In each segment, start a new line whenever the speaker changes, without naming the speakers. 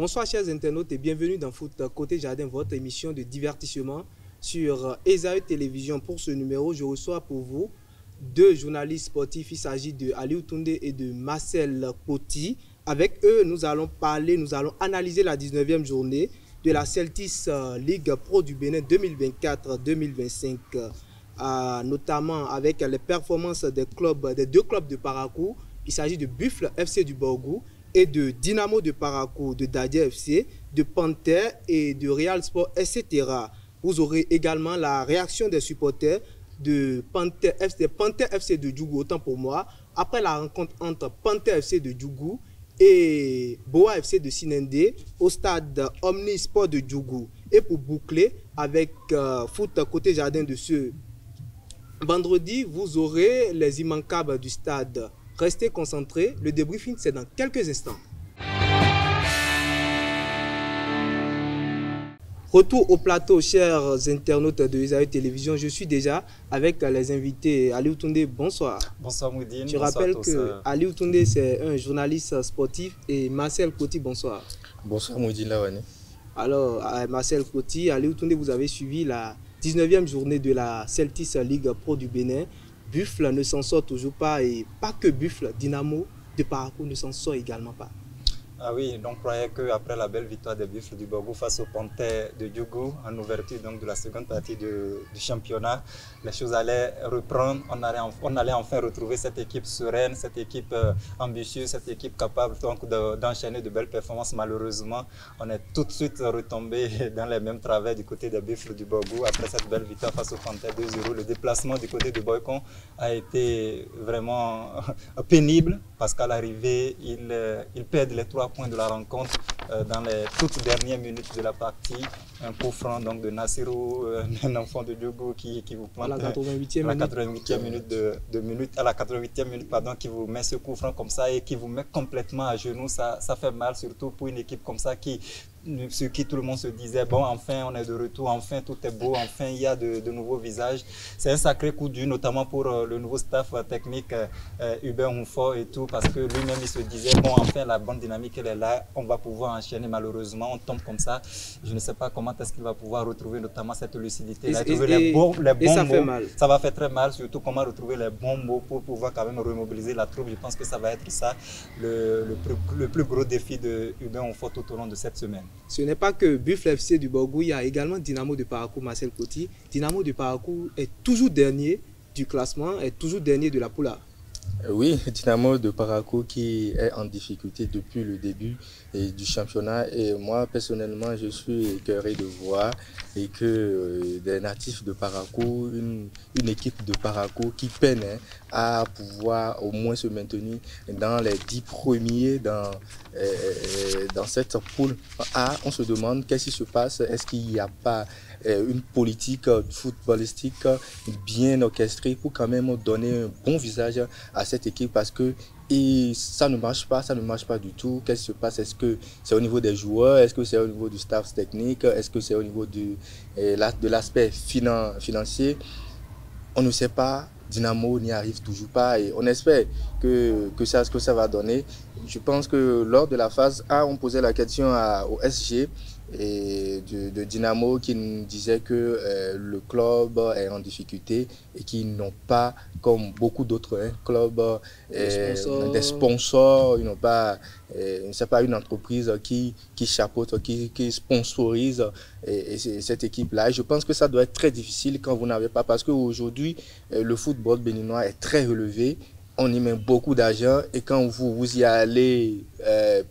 Bonsoir chers internautes et bienvenue dans Foot Côté Jardin, votre émission de divertissement sur Esaü Télévision. Pour ce numéro, je reçois pour vous deux journalistes sportifs. Il s'agit de Aliou Toundé et de Marcel Poti. Avec eux, nous allons analyser la 19e journée de la Celtics League Pro du Bénin 2024-2025, notamment avec les performances des deux clubs de Parakou. Il s'agit de Buffle FC du Borgou et de Dynamo de Parakou, de Dadia FC, de Panther et de Real Sport, etc. Vous aurez également la réaction des supporters de Panther FC de Djougou, autant pour moi, après la rencontre entre Panther FC de Djougou et Boa FC de Sinende au stade Omnisport de Djougou. Et pour boucler avec Foot Côté Jardin de ce vendredi, vous aurez les immanquables du stade. Restez concentrés, le débriefing c'est dans quelques instants. Retour au plateau, chers internautes de Esaü Télévision. Je suis déjà avec les invités. Aliou Toundé, bonsoir.
Bonsoir Moudine.
Je rappelle que Aliou Toundé, c'est un journaliste sportif, et Marcel Poti, bonsoir.
Bonsoir Moudine Lawane.
Alors, Marcel Poti, Aliou Toundé, vous avez suivi la 19e journée de la Celtics League Pro du Bénin. Buffle ne s'en sort toujours pas, et pas que Buffle, Dynamo de Parakou ne s'en sort également pas.
Ah oui, donc on croyait qu'après la belle victoire des Buffles du Borgou face au Panther de Djougou, en ouverture donc, de la seconde partie du championnat, les choses allaient reprendre. On allait enfin retrouver cette équipe sereine, cette équipe ambitieuse, cette équipe capable d'enchaîner de belles performances. Malheureusement, on est tout de suite retombé dans les mêmes travers du côté des Buffles du Borgou après cette belle victoire face au Panther 2-0. Le déplacement du côté de Boycon a été vraiment pénible parce qu'à l'arrivée, ils perdent les 3 points de la rencontre dans les toutes dernières minutes de la partie. Un coup franc donc de Nassirou, un enfant de Djougou qui vous plante
à la 88e
minute, pardon, qui vous met ce coup franc comme ça et qui vous met complètement à genoux. Ça fait mal, surtout pour une équipe comme ça sur qui tout le monde se disait bon, enfin on est de retour, enfin tout est beau, enfin il y a de nouveaux visages. C'est un sacré coup dur, notamment pour le nouveau staff technique Hubert Moufort et tout, parce que lui-même il se disait bon, enfin la bonne dynamique elle est là, on va pouvoir enchaîner. Malheureusement on tombe comme ça. Je ne sais pas comment est-ce qu'il va pouvoir retrouver notamment cette lucidité, les bons mots. Ça va faire très mal, surtout comment retrouver les bons mots pour pouvoir quand même remobiliser la troupe. Je pense que ça va être ça le plus gros défi de Hubert Moufort tout au long de cette semaine.
Ce n'est pas que Buffle FC du Borgou, il y a également Dynamo de Parakou, Marcel Poti. Dynamo de Parakou est toujours dernier du classement, est toujours dernier de la poule A.
Oui, Dynamo de Parakou qui est en difficulté depuis le début du championnat, et moi personnellement je suis écœuré de voir et que des natifs de Parakou, une équipe de Parakou qui peine à pouvoir au moins se maintenir dans les 10 premiers dans cette poule A. On se demande qu'est-ce qui se passe, est-ce qu'il n'y a pas une politique footballistique bien orchestrée pour quand même donner un bon visage à cette équipe, parce que ça ne marche pas du tout. Qu'est-ce qui se passe? Est-ce que c'est au niveau des joueurs? Est-ce que c'est au niveau du staff technique? Est-ce que c'est au niveau de l'aspect financier? On ne sait pas. Dynamo n'y arrive toujours pas et on espère que ça va donner. Je pense que lors de la phase A, on posait la question au SG et de Dynamo qui nous disait que le club est en difficulté et qu'ils n'ont pas, comme beaucoup d'autres clubs, des sponsors. Ils n'ont pas, c'est pas une entreprise qui chapeaute, qui sponsorise cette équipe-là. Je pense que ça doit être très difficile quand vous n'avez pas, parce qu'aujourd'hui, le football béninois est très relevé. On y met beaucoup d'argent et quand vous y allez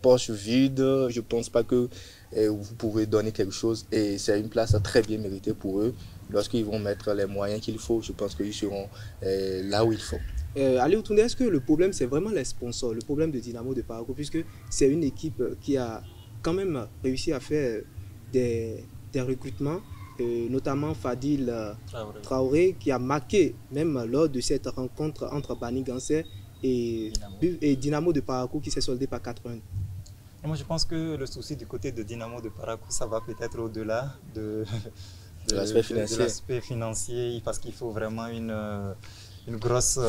poche vide, je ne pense pas que vous pouvez donner quelque chose, et c'est une place très bien méritée pour eux. Lorsqu'ils vont mettre les moyens qu'il faut, je pense qu'ils seront là où il faut.
Aliou Toundé, est-ce que le problème c'est vraiment les sponsors, le problème de Dynamo de Parakou, puisque c'est une équipe qui a quand même réussi à faire des recrutements, notamment Fadil Traoré, qui a marqué même lors de cette rencontre entre Bani Gansé et Dynamo de Parakou, qui s'est soldé par 4-1.
Moi, je pense que le souci du côté de Dynamo de Parakou, ça va peut-être au-delà de l'aspect financier, parce qu'il faut vraiment une grosse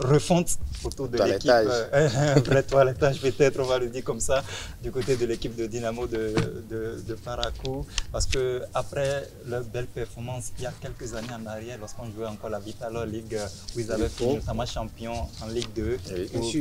refonte autour de l'équipe.
Toilettage.
Vrai toilettage peut-être, on va le dire comme ça, du côté de l'équipe de Dynamo de Parakou. Parce que après leur belle performance, il y a quelques années en arrière, lorsqu'on jouait encore la Vitalor League, où ils avaient fini notamment champion en Ligue 2,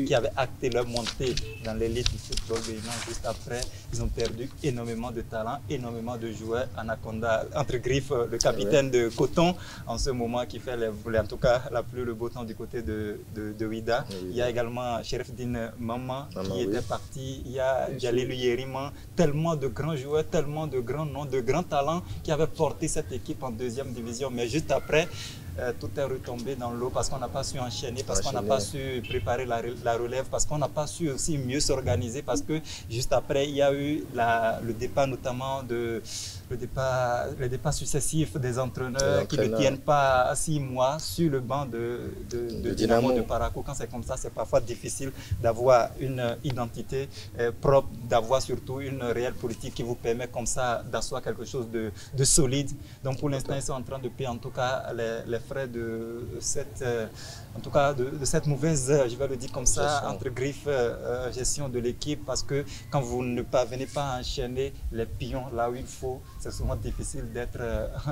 qui avaient acté leur montée dans l'élite du football bénin. Juste après, ils ont perdu énormément de talent, énormément de joueurs. Anaconda, entre griffes, le capitaine de Coton, en ce moment, qui fait en tout cas la pluie le beau temps du côté de Ouida. Il y a également Sherefdine Maman qui était parti. Il y a Jalil Yeriman. Tellement de grands joueurs, tellement de grands noms, de grands talents qui avaient porté cette équipe en deuxième division. Mais juste après, tout est retombé dans l'eau parce qu'on n'a pas su enchaîner, parce qu'on n'a pas su préparer la relève, parce qu'on n'a pas su aussi mieux s'organiser, parce que juste après, il y a eu le départ notamment les départs successifs des entraîneurs qui ne tiennent pas 6 mois sur le banc de Dynamo de Parakou. Quand c'est comme ça, c'est parfois difficile d'avoir une identité propre, d'avoir surtout une réelle politique qui vous permet comme ça d'asseoir quelque chose de solide. Donc pour l'instant, ils sont en train de payer en tout cas les frais de cette, de cette mauvaise, je vais le dire comme ça, entre griffes, gestion de l'équipe, parce que quand vous ne parvenez pas à enchaîner les pions là où il faut, c'est souvent difficile d'être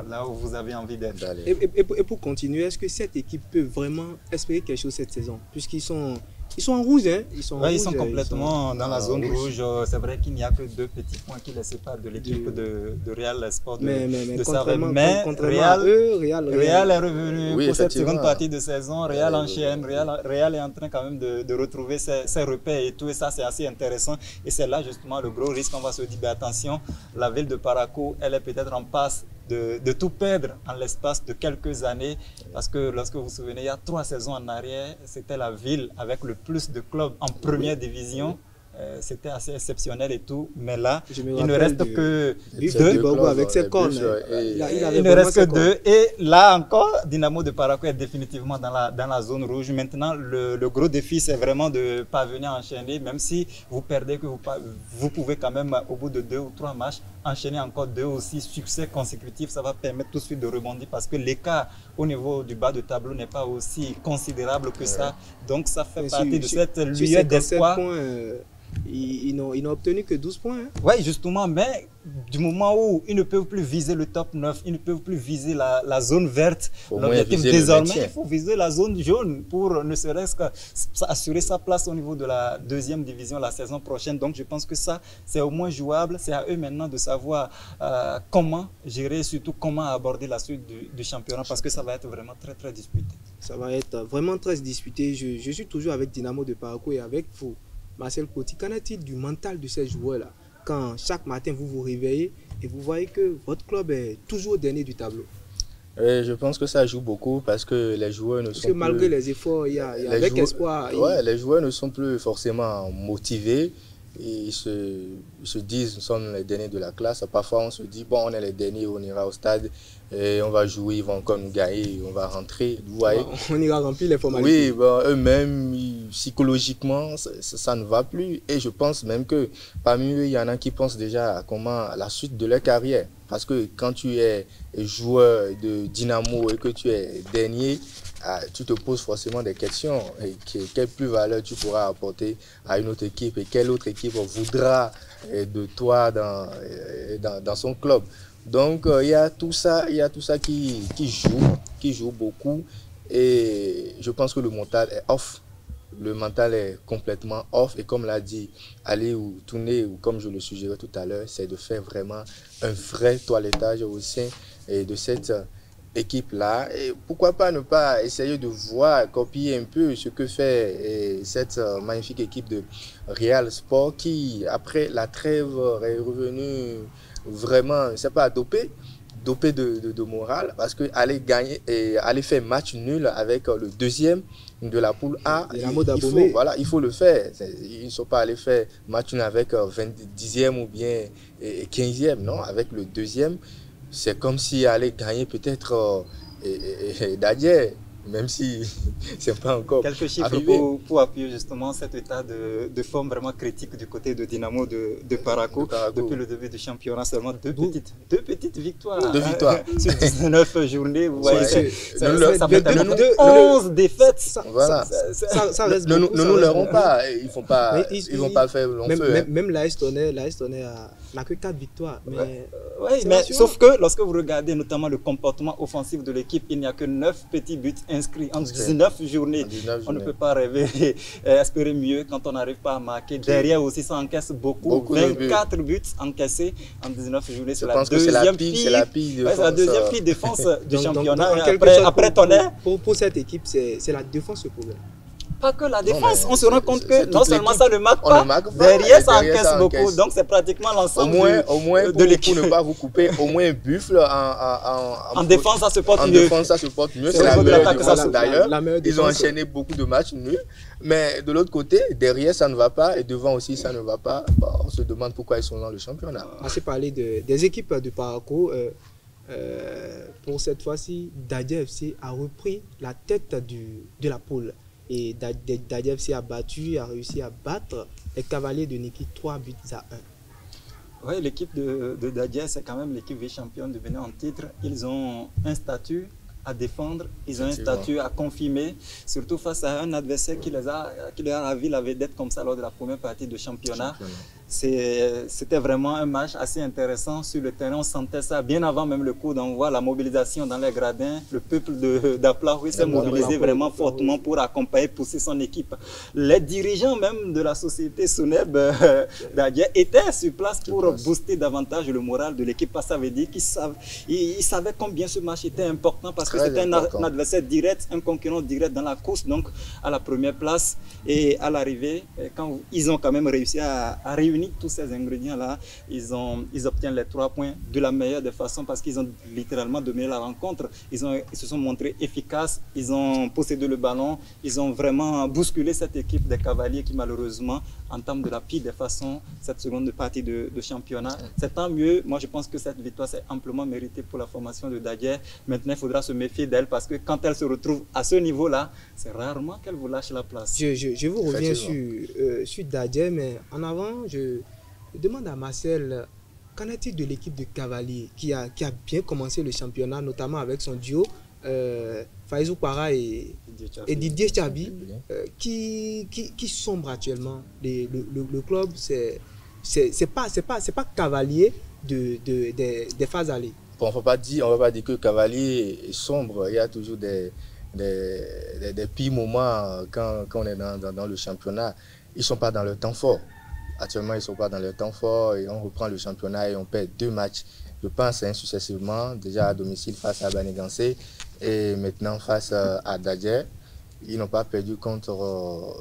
là où vous avez envie d'être.
Et pour continuer, est-ce que cette équipe peut vraiment espérer quelque chose cette saison? Puisqu'ils sont en rouge, hein? Ils sont
complètement dans la zone rouge. C'est vrai qu'il n'y a que 2 petits points qui les séparent de l'équipe de Real Sport de Sarem. Mais Real est revenu pour cette seconde partie de saison. Real enchaîne. Real est en train quand même de retrouver ses repères et tout. Et ça, c'est assez intéressant. Et c'est là justement le gros risque. On va se dire, ben, attention, la ville de Parakou, elle est peut-être en passe de tout perdre en l'espace de quelques années, parce que lorsque vous vous souvenez, il y a 3 saisons en arrière, c'était la ville avec le plus de clubs en première division. C'était assez exceptionnel et tout, mais là, il ne reste que 2
avec ses cornes.
Il ne reste que 2 et là encore, Dynamo de Parakou est définitivement dans la zone rouge. Maintenant, le gros défi, c'est vraiment de parvenir à enchaîner, même si vous perdez, que vous pouvez quand même, au bout de 2 ou 3 matchs, enchaîner encore 2 ou 6 succès consécutifs. Ça va permettre tout de suite de rebondir parce que l'écart au niveau du bas de tableau n'est pas aussi considérable que ça. Donc ça fait partie de cette lueur d'espoir.
Ils n'ont obtenu que 12 points. Hein.
Oui, justement, mais du moment où ils ne peuvent plus viser le top 9, ils ne peuvent plus viser la zone verte, l'objectif désormais, il faut viser la zone jaune pour ne serait-ce qu'assurer sa place au niveau de la deuxième division la saison prochaine. Donc je pense que ça, c'est au moins jouable. C'est à eux maintenant de savoir comment gérer, surtout comment aborder la suite du championnat, parce que ça va être vraiment très, très disputé.
Ça va être vraiment très disputé. Je suis toujours avec Dynamo de Parakou et avec vous. Marcel Coty, qu'en est-il du mental de ces joueurs-là? Quand chaque matin vous vous réveillez et vous voyez que votre club est toujours au dernier du tableau.
Je pense que ça joue beaucoup parce que les joueurs ne sont plus...
malgré les efforts, il y a avec espoir.
Les joueurs ne sont plus forcément motivés. Ils se disent, nous sommes les derniers de la classe. Parfois, on se dit, bon, on est les derniers, on ira au stade, et on va jouer, ils vont encore nous gagner, on va rentrer. Vous voyez?
On ira remplir les formalités.
Oui, eux-mêmes, psychologiquement, ça ne va plus. Et je pense même que parmi eux, il y en a qui pensent déjà à la suite de leur carrière. Parce que quand tu es joueur de Dynamo et que tu es dernier, tu te poses forcément des questions. Et quelle plus-value tu pourras apporter à une autre équipe et quelle autre équipe voudra de toi dans son club. Donc il y a tout ça qui joue beaucoup. Et je pense que le mental est off. Le mental est complètement off. Et comme l'a dit Ali ou Touné, ou comme je le suggérais tout à l'heure, c'est de faire vraiment un vrai toilettage au sein de cette équipe-là. Et pourquoi pas ne pas essayer de voir, copier un peu ce que fait cette magnifique équipe de Real Sport qui, après la trêve, est revenue vraiment, c'est pas dopé de morale, parce que aller gagner et aller faire match nul avec le deuxième de la poule A, il faut le faire. Ils ne sont pas allés faire match nul avec 10e ou bien 15e, non, avec le deuxième. C'est comme si aller gagner peut-être d'Adier. même si c'est pas encore
quelques chiffres
arrivé.
Pour appuyer justement cet état de forme vraiment critique du côté de Dynamo de Parakou. Depuis le début du championnat, seulement deux petites victoires.
2 victoires.
Sur 19 journées, vous voyez, ça fait 11 défaites.
Voilà.
Ça reste
ne
beaucoup,
nous leurrons pas, ils vont pas faire long feu.
Même l'AS Tonnerre n'a que 4 victoires.
Mais sauf que lorsque vous regardez notamment le comportement offensif de l'équipe, il n'y a que 9 petits buts inscrits en 19 journées. On ne peut pas rêver, espérer mieux quand on n'arrive pas à marquer. Derrière aussi, ça encaisse beaucoup 24 buts encaissés en 19 journées. C'est la deuxième pire défense du championnat. Après Tonnerre.
Pour cette équipe, c'est la défense le problème.
Pas que la défense, on se rend compte que non seulement ça ne marque pas, derrière ça encaisse beaucoup, donc c'est pratiquement l'ensemble de l'équipe.
Pour ne pas vous couper, au moins Buffle
en défense ça se porte mieux.
C'est la meilleure défense d'ailleurs. Ils ont enchaîné beaucoup de matchs nuls, mais de l'autre côté, derrière ça ne va pas et devant aussi ça ne va pas. On se demande pourquoi ils sont dans le championnat.
On s'est parlé des équipes de Parakou. Pour cette fois-ci, Dadja FC a repris la tête de la poule. Et Dadja FC a réussi à battre les Cavaliers de Niki 3 buts à 1.
Oui, l'équipe de Dadja, c'est quand même l'équipe vice-championne de Bénin en titre. Ils ont un statut à défendre, ils ont un statut à confirmer, surtout face à un adversaire qui leur a ravi la vedette comme ça lors de la première partie de championnat. C'était vraiment un match assez intéressant sur le terrain. On sentait ça bien avant même le coup d'envoi, la mobilisation dans les gradins. Le peuple d'Aplaoui s'est mobilisé vraiment fortement pour accompagner, pousser son équipe. Les dirigeants même de la société Soneb Dadja étaient sur place pour booster davantage le moral de l'équipe. Ça veut dire qu'ils savaient combien ce match était important parce que c'était un adversaire direct, un concurrent direct dans la course, donc à la première place. Et à l'arrivée, quand ils ont quand même réussi à réunir tous ces ingrédients-là, ils obtiennent les 3 points de la meilleure des façons parce qu'ils ont littéralement dominé la rencontre. Ils se sont montrés efficaces, ils ont possédé le ballon, ils ont vraiment bousculé cette équipe des Cavaliers qui malheureusement entame de la pire des façons cette seconde partie de championnat. C'est tant mieux, moi je pense que cette victoire c'est amplement méritée pour la formation de Dadja. Maintenant il faudra se méfier d'elle parce que quand elle se retrouve à ce niveau-là, c'est rarement qu'elle vous lâche la place.
Je vous reviens sur Dadja, mais en avant, je demande à Marcel, qu'en est-il de l'équipe de Cavaliers qui a bien commencé le championnat, notamment avec son duo Faizou Para et Didier Chabi, qui sombre actuellement. Le club, c'est pas Cavalier des phases allées.
Bon, on ne va pas dire que Cavalier est sombre. Il y a toujours des pires moments quand on est dans le championnat. Ils ne sont pas dans le temps fort. Actuellement, ils ne sont pas dans le temps fort et on reprend le championnat et on perd 2 matchs. Je pense successivement, déjà à domicile face à Banégancé et maintenant face à Dadja. Ils n'ont pas perdu contre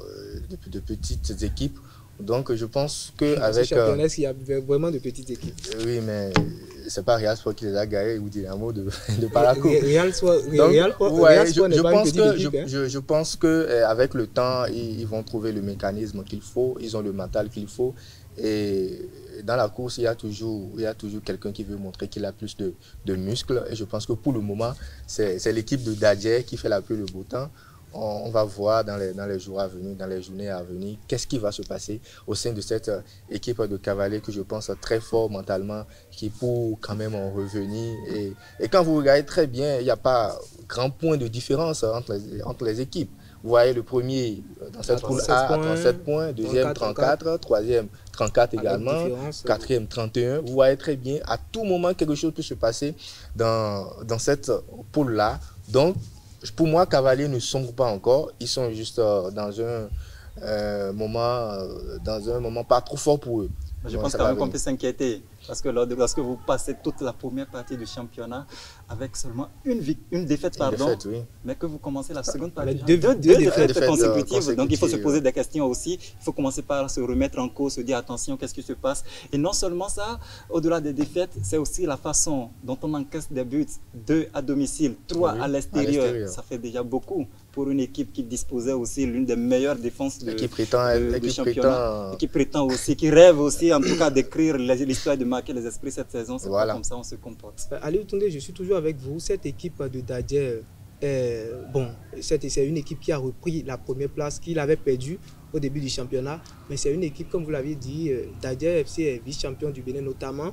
de petites équipes. Donc je pense qu'avec...
Ce championnat, il y a vraiment de petites équipes.
Oui, mais ce n'est pas Real Sport qui les a gagnés ou Dynamo de Parakou. Je pense qu'avec le temps, ils vont trouver le mécanisme qu'il faut, ils ont le mental qu'il faut. Et dans la course, il y a toujours quelqu'un qui veut montrer qu'il a plus de muscles. Et je pense que pour le moment, c'est l'équipe de Dadja qui fait la pluie le beau temps. On va voir dans les jours à venir, dans les journées à venir, qu'est-ce qui va se passer au sein de cette équipe de Cavaliers que je pense très fort mentalement, qui pour quand même en revenir. Et quand vous regardez très bien, il n'y a pas grand point de différence entre les équipes. Vous voyez le premier dans cette poule A à 37 points, deuxième 34, troisième 34 également, quatrième 31. Vous voyez très bien, à tout moment, quelque chose peut se passer dans cette poule-là. Donc, pour moi, Cavaliers ne sombrent pas encore. Ils sont juste dans un moment pas trop fort pour eux.
Je pense quand même qu'on peut s'inquiéter parce que lorsque vous passez toute la première partie du championnat avec seulement une défaite, oui. Mais que vous commencez la seconde partie, deux défaites consécutives. Donc il faut se poser des questions aussi. Il faut commencer par se remettre en cause, se dire attention, qu'est-ce qui se passe. Et non seulement ça, au-delà des défaites, c'est aussi la façon dont on encaisse des buts, 2 à domicile, 3 à l'extérieur. Ça fait déjà beaucoup pour une équipe qui disposait aussi l'une des meilleures défenses du championnat. Qui prétend aussi, qui rêve aussi en tout cas d'écrire l'histoire de marquer les esprits cette saison. C'est comme ça on se comporte.
Aliou Toundé, je suis toujours avec vous. Cette équipe de Dadja bon, c'est une équipe qui a repris la première place qu'il avait perdue au début du championnat. Mais c'est une équipe, comme vous l'aviez dit, Dadje FC est vice-champion du Bénin, notamment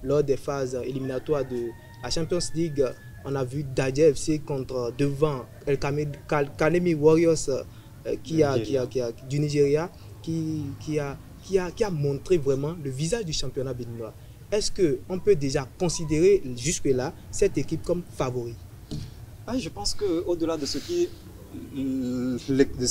lors des phases éliminatoires de la Champions League. On a vu Dadje FC contre devant El Kanemi Warriors du Nigeria qui a montré vraiment le visage du championnat béninois. Est-ce qu'on peut déjà considérer jusque-là cette équipe comme favori?
Je pense qu'au-delà de ce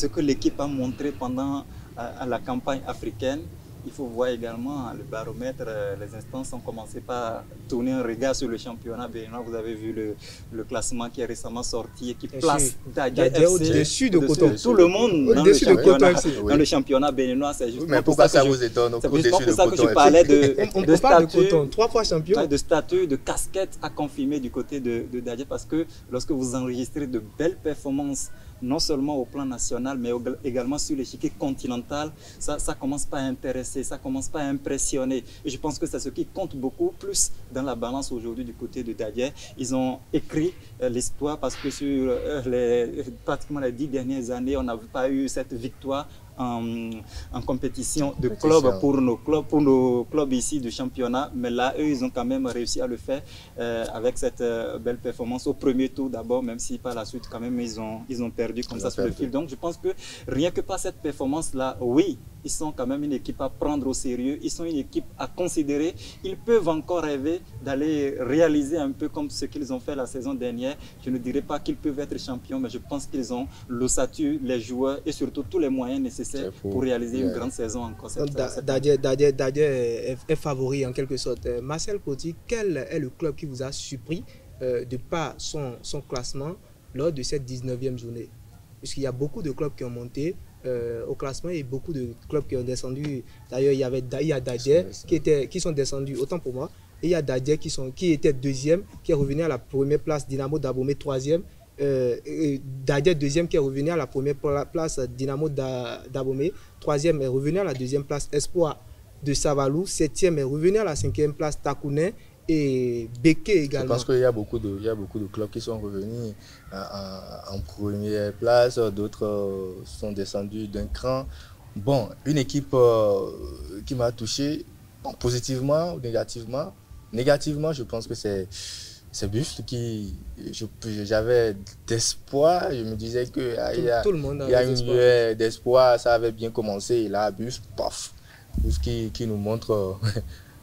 que l'équipe a montré pendant la campagne africaine, il faut voir également le baromètre. Les instances ont commencé par tourner un regard sur le championnat béninois. Vous avez vu le classement qui est récemment sorti et qui place Dadje FC
au-dessus de Coton.
Tout le monde dans le championnat béninois. C'est juste
mais pourquoi ça vous étonne?
C'est pour ça que je parlais de statut,
de Coton, 3 fois champion.
De statut, de casquette à confirmer du côté de Dadje, parce que lorsque vous enregistrez de belles performances, non seulement au plan national, mais également sur l'échiquier continental, ça commence pas à intéresser, ça commence pas à impressionner. Et je pense que c'est ce qui compte beaucoup plus dans la balance aujourd'hui du côté de Dadje. Ils ont écrit l'histoire parce que sur pratiquement les 10 dernières années, on n'a pas eu cette victoire en compétition de club pour nos clubs ici du championnat, mais là eux ils ont quand même réussi à le faire avec cette belle performance au premier tour d'abord, même si par la suite quand même ils ont perdu comme ça sur le fil. Donc je pense que rien que par cette performance là, oui, ils sont quand même une équipe à prendre au sérieux, ils sont une équipe à considérer, ils peuvent encore rêver d'aller réaliser un peu comme ce qu'ils ont fait la saison dernière. Je ne dirais pas qu'ils peuvent être champions, mais je pense qu'ils ont l'ossature, les joueurs et surtout tous les moyens nécessaires pour réaliser une grande saison encore.
Dadje est favori en quelque sorte. Marcel Coty, quel est le club qui vous a surpris de par son classement lors de cette 19e journée? Puisqu'il y a beaucoup de clubs qui ont monté au classement et beaucoup de clubs qui ont descendu. D'ailleurs, il y a Dadje qui sont descendus, autant pour moi. Et il y a Dadje qui était deuxième, qui est revenu à la première place, Dynamo d'Abomey troisième. Dadje deuxième qui est revenu à la première place, Dynamo d'Abomey. Troisième est revenu à la deuxième place, Espoir de Savalou. Septième est revenu à la cinquième place, Takounen. Et Béké également.
Je pense qu'il y a beaucoup de clubs qui sont revenus en première place, d'autres sont descendus d'un cran. Bon, une équipe qui m'a touché positivement ou négativement. Négativement, je pense que c'est Buffle qui, j'avais d'espoir. Je me disais qu'il y a une lueur d'espoir, ça avait bien commencé. Et là, Buffle, paf, qui nous montre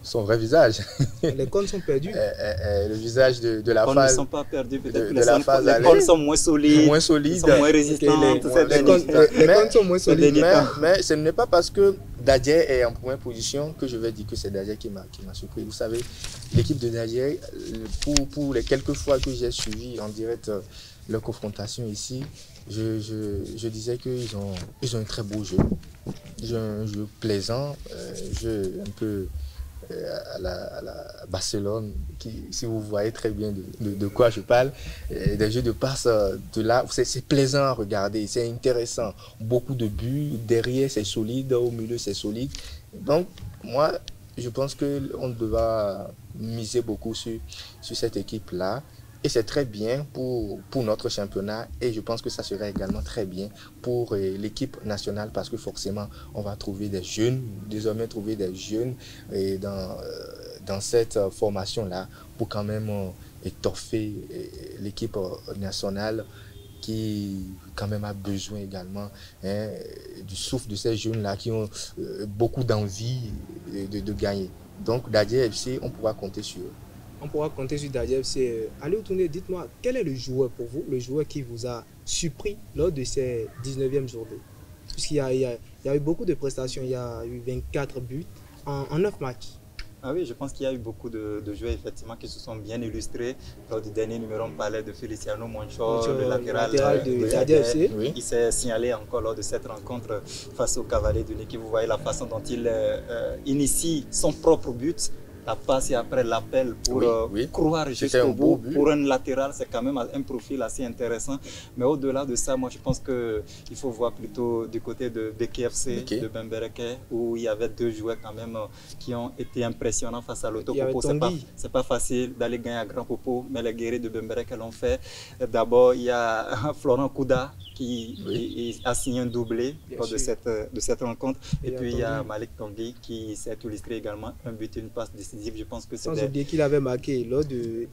son vrai visage.
Les comptes sont perdus.
Le visage de la phase.
Les comptes ne sont pas perdus, peut-être que les
comptes
sont moins solides, sont moins résistants.
Les comptes sont moins solides.
Mais ce n'est pas parce que Dadje est en première position que je vais dire que c'est Dadje qui m'a surpris. Vous savez, l'équipe de Dadje, pour les quelques fois que j'ai suivi en direct leur confrontation ici, je disais qu'ils ont un très beau jeu. Ils ont un jeu plaisant, un jeu un peu à la Barcelone, si vous voyez très bien de quoi je parle, des jeux de passe de là, c'est plaisant à regarder, c'est intéressant, beaucoup de buts, derrière c'est solide, au milieu c'est solide. Donc moi je pense qu'on devra miser beaucoup sur cette équipe là. Et c'est très bien pour notre championnat et je pense que ça serait également très bien pour l'équipe nationale parce que forcément on va trouver des jeunes, désormais trouver des jeunes dans cette formation-là pour quand même étoffer l'équipe nationale qui quand même a besoin également du souffle de ces jeunes-là qui ont beaucoup d'envie de gagner. Donc Dadje FC, on pourra compter sur eux.
On pourra compter sur Dadje FC. Aliou Toundé, dites-moi, quel est le joueur pour vous, le joueur qui vous a surpris lors de ces 19e journées? Puisqu'il y a eu beaucoup de prestations, il y a eu 24 buts en 9 matchs.
Ah oui, je pense qu'il y a eu beaucoup de joueurs effectivement qui se sont bien illustrés. Lors du dernier numéro, on parlait de Feliciano Monchor, le latéral
de Dadje FC.
Oui. Il s'est signalé encore lors de cette rencontre face au Cavalier de Niki. Vous voyez la façon dont il initie son propre but. la passe et après l'appel pour croire jusqu'au bout. Pour un latéral, c'est quand même un profil assez intéressant. Mais au-delà de ça, moi je pense qu'il faut voir plutôt du côté de BKFC, de Bembereke, où il y avait deux joueurs quand même qui ont été impressionnants face à Loto Popo. C'est pas facile d'aller gagner à Grand Popo, mais les guerriers de Bembereke l'ont fait. D'abord, il y a Florent Kouda qui a signé un doublé lors de cette rencontre. Et puis il y a Malik Tanguy qui s'est illustré également un but et une passe décisive. Je pense que c'est
sans oublier qu'il avait marqué lors de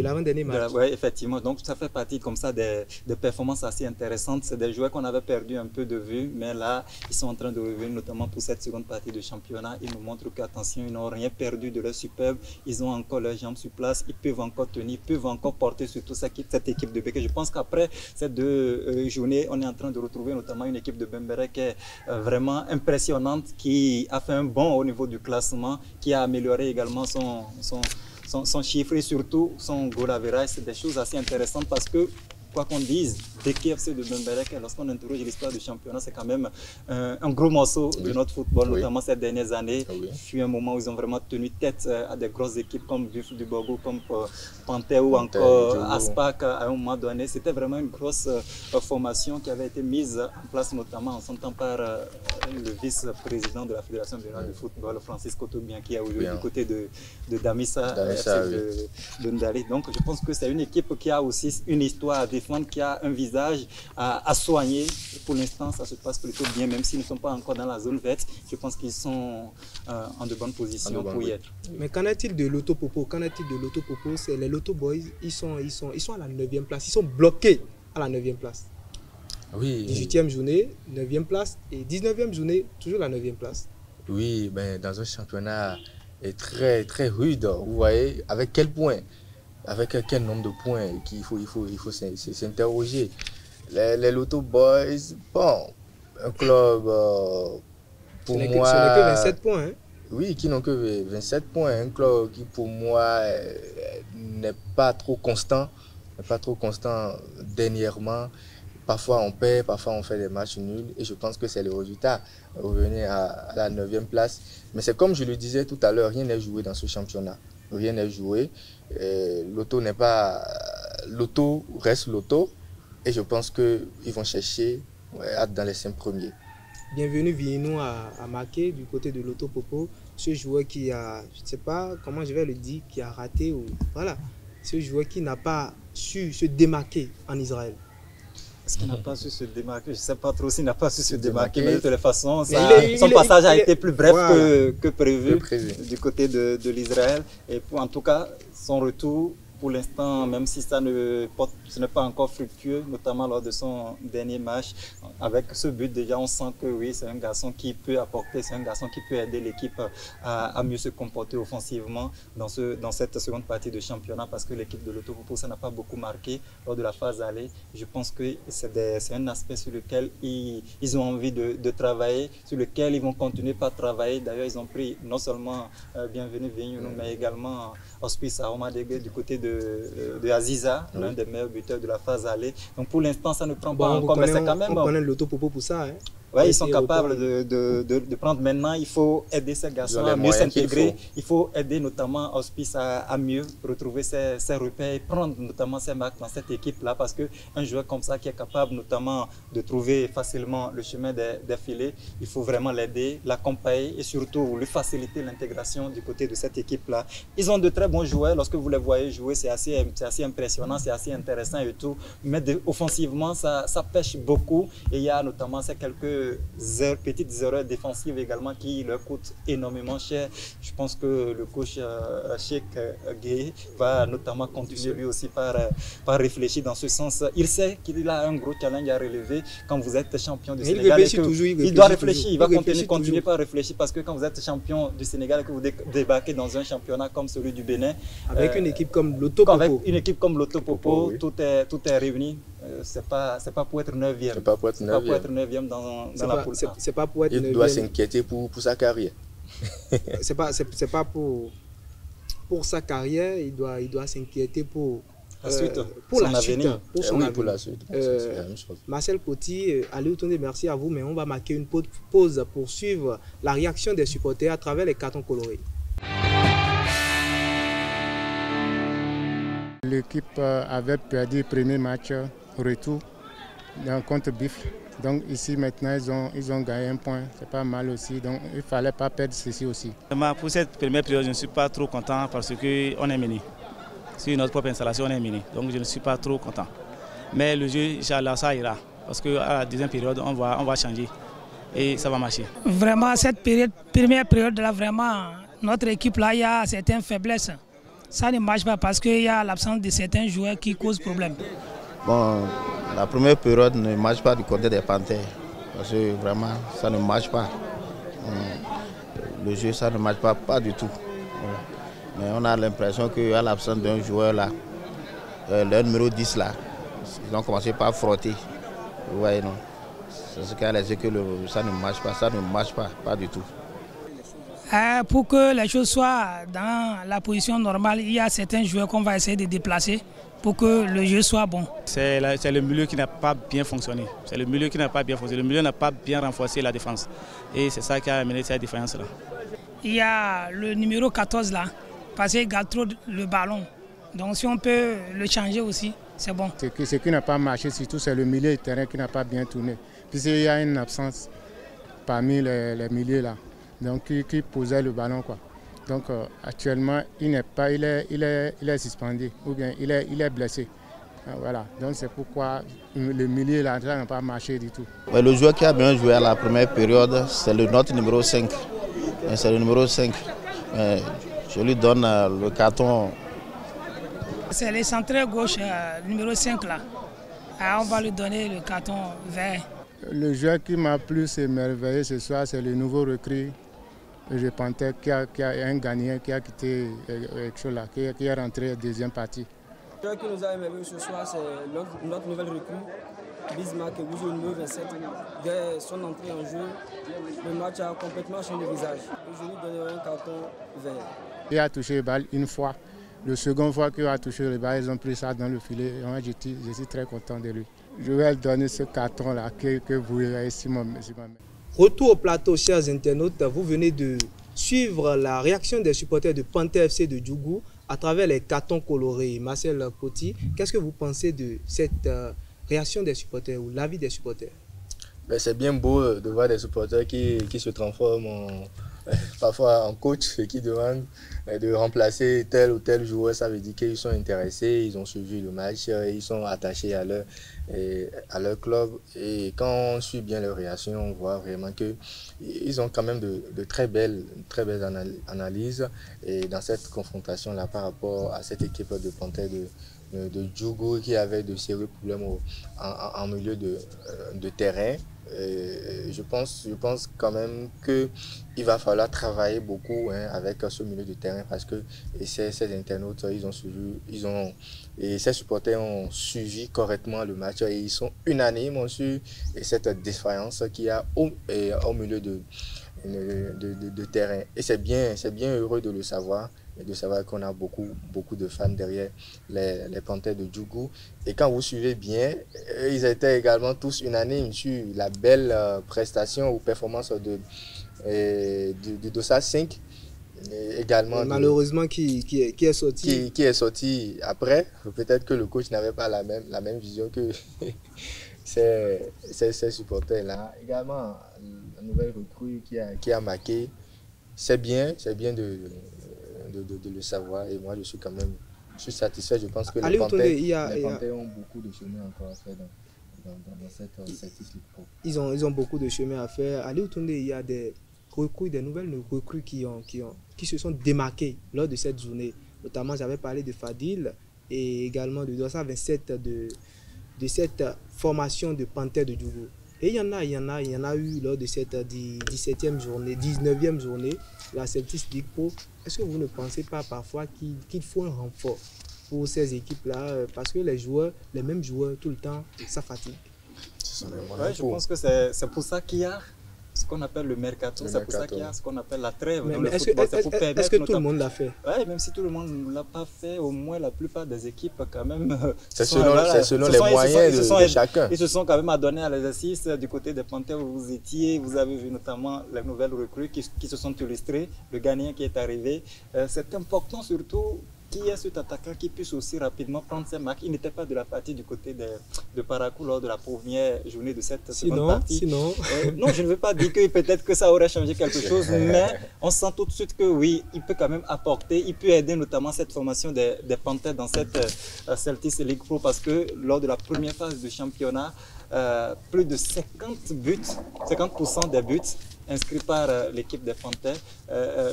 l'avant-dernier match.
Oui, effectivement. Donc ça fait partie comme ça des performances assez intéressantes. C'est des joueurs qu'on avait perdu un peu de vue, mais là, ils sont en train de revenir, notamment pour cette seconde partie de championnat. Ils nous montrent qu'attention, ils n'ont rien perdu de leur superbe. Ils ont encore leurs jambes sur place. Ils peuvent encore tenir, ils peuvent encore porter surtout cette équipe de Beke. Je pense qu'après ces deux journées, on est en train de retrouver notamment une équipe de Bembereke qui est vraiment impressionnante, qui a fait un bond au niveau du classement, qui a amélioré également son chiffre et surtout son goal average. C'est des choses assez intéressantes parce que, quoi qu'on dise, BKFC de Bembereke, lorsqu'on interroge l'histoire du championnat, c'est quand même un gros morceau de notre football, notamment ces dernières années. Il fut un moment où ils ont vraiment tenu tête à des grosses équipes comme Buff du Borgo, comme Panthère ou encore Aspac à un moment donné. C'était vraiment une grosse formation qui avait été mise en place, notamment en son temps par le vice-président de la Fédération de football, Francis Kotobian, qui est aujourd'hui du côté de Damissa de Ndali. Donc je pense que c'est une équipe qui a aussi une histoire à défendre, qui a un visage à soigner. Pour l'instant, ça se passe plutôt bien, même s'ils ne sont pas encore dans la zone verte. Je pense qu'ils sont en de bonnes positions pour y être.
Mais qu'en est-il de Loto Popo? Qu'en est-il de Loto Popo? C'est les Loto Boys, ils sont à la 9e place. Ils sont bloqués à la 9e place.
Oui.
18e journée, 9e place. Et 19e journée, toujours la 9e place.
Oui, ben, dans un championnat très, très rude, vous voyez, avec quel point? Avec quel nombre de points qu'il faut s'interroger. Les Loto Boys, bon, un club pour moi...
Ce n'est que 27 points. Hein?
Oui, qui n'ont que 27 points. Un club qui pour moi n'est pas trop constant. Dernièrement. Parfois on perd, parfois on fait des matchs nuls. Et je pense que c'est le résultat. Revenir à la 9e place. Mais c'est comme je le disais tout à l'heure, rien n'est joué dans ce championnat. Rien n'est joué. Loto n'est pas... Loto reste Loto. Et je pense qu'ils vont chercher dans les 5 premiers.
Bienvenue Vienno à marquer du côté de Loto Popo. Ce joueur qui a, je ne sais pas comment je vais le dire, qui a raté. Voilà. Ce joueur qui n'a pas su se démarquer en Israël.
Est-ce qu'il n'a pas su se démarquer? Je ne sais pas trop s'il n'a pas su se démarquer, mais de toute façon, son passage a été plus bref que prévu du côté de l'Israël. Et en tout cas, son retour, pour l'instant, même si ce n'est pas encore fructueux, notamment lors de son dernier match, avec ce but déjà, on sent que oui, c'est un garçon qui peut apporter, c'est un garçon qui peut aider l'équipe à mieux se comporter offensivement dans cette seconde partie de championnat, parce que l'équipe de Loto Popo, ça n'a pas beaucoup marqué lors de la phase aller. Je pense que c'est un aspect sur lequel ils ont envie de travailler, sur lequel ils vont continuer par travailler. D'ailleurs, ils ont pris non seulement Bienvenue Vienno, mais également Hospice Aromadege du côté de Aziza, l'un des meilleurs buteurs de la phase aller. Donc pour l'instant, ça ne prend pas encore, mais c'est quand même...
On connaît Loto Popo pour ça. Hein.
Oui, ils sont capables de prendre maintenant. Il faut aider ces garçons à mieux s'intégrer. Il faut aider notamment Hospice à mieux retrouver ses repères et prendre notamment ses marques dans cette équipe-là, parce qu'un joueur comme ça qui est capable notamment de trouver facilement le chemin des filets, il faut vraiment l'aider, l'accompagner et surtout lui faciliter l'intégration du côté de cette équipe-là. Ils ont de très bons joueurs. Lorsque vous les voyez jouer, c'est assez impressionnant, c'est assez intéressant et tout. Mais offensivement, ça pêche beaucoup. Et il y a notamment ces quelques petites erreurs défensives également qui leur coûtent énormément cher. Je pense que le coach Cheikh Gueye va notamment continuer lui aussi par réfléchir dans ce sens. Il sait qu'il a un gros challenge à relever quand vous êtes champion du Sénégal. Il doit réfléchir, il va continuer par réfléchir, parce que quand vous êtes champion du Sénégal et que vous débarquez dans un championnat comme celui du Bénin,
avec une équipe comme Loto Popo.
Avec une équipe comme Loto Popo, tout est réuni. C'est pas pour être 9e. C'est pas pour être 9e dans la poule A.
C'est pas pour être 9e.
Il doit s'inquiéter pour sa carrière.
C'est pas pour sa carrière, il doit s'inquiéter pour la suite. Pour la suite. Marcel Coty, Aliou Toundé, merci à vous, mais on va marquer une pause pour suivre la réaction des supporters à travers les cartons colorés.
l'équipe avait perdu le premier match retour contre Bif. Donc ici maintenant ils ont gagné un point, c'est pas mal aussi, donc il ne fallait pas perdre ceci aussi.
Pour cette première période, je ne suis pas trop content parce qu'on est mené. Sur notre propre installation, on est mené, donc je ne suis pas trop content. Mais le jeu, Inch'Allah, ça ira, parce qu'à la deuxième période, on va changer et ça va marcher.
Vraiment, cette première période, là, vraiment, notre équipe, là, il y a certaines faiblesses. Ça ne marche pas parce qu'il y a l'absence de certains joueurs qui causent problème.
Bon, la première période ne marche pas du côté des Panthères, parce que vraiment, ça ne marche pas. Le jeu, ça ne marche pas du tout. Mais on a l'impression qu'à l'absence d'un joueur là, le numéro 10 là, ils ont commencé par frotter. Vous voyez, non? C'est ce qui a laissé que ça ne marche pas du tout.
Pour que les choses soient dans la position normale, il y a certains joueurs qu'on va essayer de déplacer pour que le jeu soit bon.
C'est le milieu qui n'a pas bien fonctionné. C'est le milieu qui n'a pas bien fonctionné. Le milieu n'a pas bien renforcé la défense. Et c'est ça qui a amené cette différence-là.
Il y a le numéro 14 là, parce qu'il garde trop le ballon. Donc si on peut le changer aussi, c'est bon.
Ce qui n'a pas marché, surtout, c'est le milieu de terrain qui n'a pas bien tourné. Puisqu'il y a une absence parmi les milieux là, donc qui posait le ballon, quoi. Donc actuellement, il est suspendu ou bien il est blessé. Voilà, donc c'est pourquoi le milieu là, ça n'a pas marché du tout.
Ouais, le joueur qui a bien joué à la première période, c'est notre numéro 5. C'est le numéro 5. Je lui donne le carton.
C'est le centre gauche, numéro 5 là. On va lui donner le carton vert.
Le joueur qui m'a plus émerveillé ce soir, c'est le nouveau recrue. Je pensais qu'il y a un gagnant qui a quitté Exola, qui est rentré deuxième partie.
Le joueur qui nous a émerveillé ce soir, c'est notre nouvelle recrue, Bismarck, le numéro 27. Dès son entrée en jeu, le match a complètement changé de visage. Je lui donnerai un carton vert. Il
a touché le bal une fois. La seconde fois qu'il a touché le bal, ils ont pris ça dans le filet. Je suis très content de lui. Je vais lui donner ce carton-là que vous voyez sur ma main.
Retour au plateau, chers internautes. Vous venez de suivre la réaction des supporters de Panthère FC de Djougou à travers les cartons colorés. Marcel Poti, qu'est-ce que vous pensez de cette réaction des supporters ou l'avis des supporters?
C'est bien beau de voir des supporters qui se transforment parfois en coach et qui demandent de remplacer tel ou tel joueur. Ça veut dire qu'ils sont intéressés, ils ont suivi le match, ils sont attachés à leur club. Et quand on suit bien leur réaction, on voit vraiment qu'ils ont quand même de très belles analyses. Et dans cette confrontation-là par rapport à cette équipe de Panthère de Djougou qui avait de sérieux problèmes en milieu de terrain. Je pense quand même qu'il va falloir travailler beaucoup avec ce milieu de terrain parce que ces internautes, ces supporters ont suivi correctement le match et ils sont unanimes sur cette différence qu'il y a au milieu de terrain. Et c'est bien heureux de le savoir. Et de savoir qu'on a beaucoup de fans derrière les Panthères de Djougou. Et quand vous suivez bien, ils étaient également tous unanimes sur la belle prestation ou performance de Dossa 5. Également
malheureusement qui est sorti.
Qui est sorti après. Peut-être que le coach n'avait pas la même vision que ces supporters-là. Également, la nouvelle recrue qui a marqué. C'est bien de le savoir et moi je suis satisfait. Je pense que les Panthères ont beaucoup de chemin encore à faire dans cette Ligue Pro.
Ils ont beaucoup de chemin à faire. À Aliou Toundé, il y a des nouvelles recrues qui se sont démarquées lors de cette journée. Notamment, j'avais parlé de Fadil et également de Dossa 27 de cette formation de Panthère de Djougou. Et il y en a eu lors de cette 17e journée, 19e journée, la Celtics Ligue Pro. Est-ce que vous ne pensez pas parfois qu'il faut un renfort pour ces équipes-là? Parce que les mêmes joueurs tout le temps, ça fatigue.
Ouais, je pense que c'est pour ça qu'il y a ce qu'on appelle le mercato, c'est pour ça qu'il y a ce qu'on appelle la trêve.
Est-ce que tout le monde l'a fait?
Oui, même si tout le monde ne l'a pas fait, au moins la plupart des équipes quand même...
C'est selon les moyens de chacun.
Ils se sont quand même adonnés à l'exercice du côté des Panthères où vous avez vu notamment les nouvelles recrues qui se sont illustrées, le gagnant qui est arrivé. C'est important surtout qui est cet attaquant qui puisse aussi rapidement prendre ses marques. Il n'était pas de la partie du côté de Parakou lors de la première journée de cette seconde partie.
Non,
je ne veux pas dire que peut-être que ça aurait changé quelque chose, mais on sent tout de suite que oui, il peut quand même apporter, il peut aider notamment cette formation des Panthers dans cette Celtics League Pro, parce que lors de la première phase du championnat, plus de 50% des buts inscrits par l'équipe des Panthers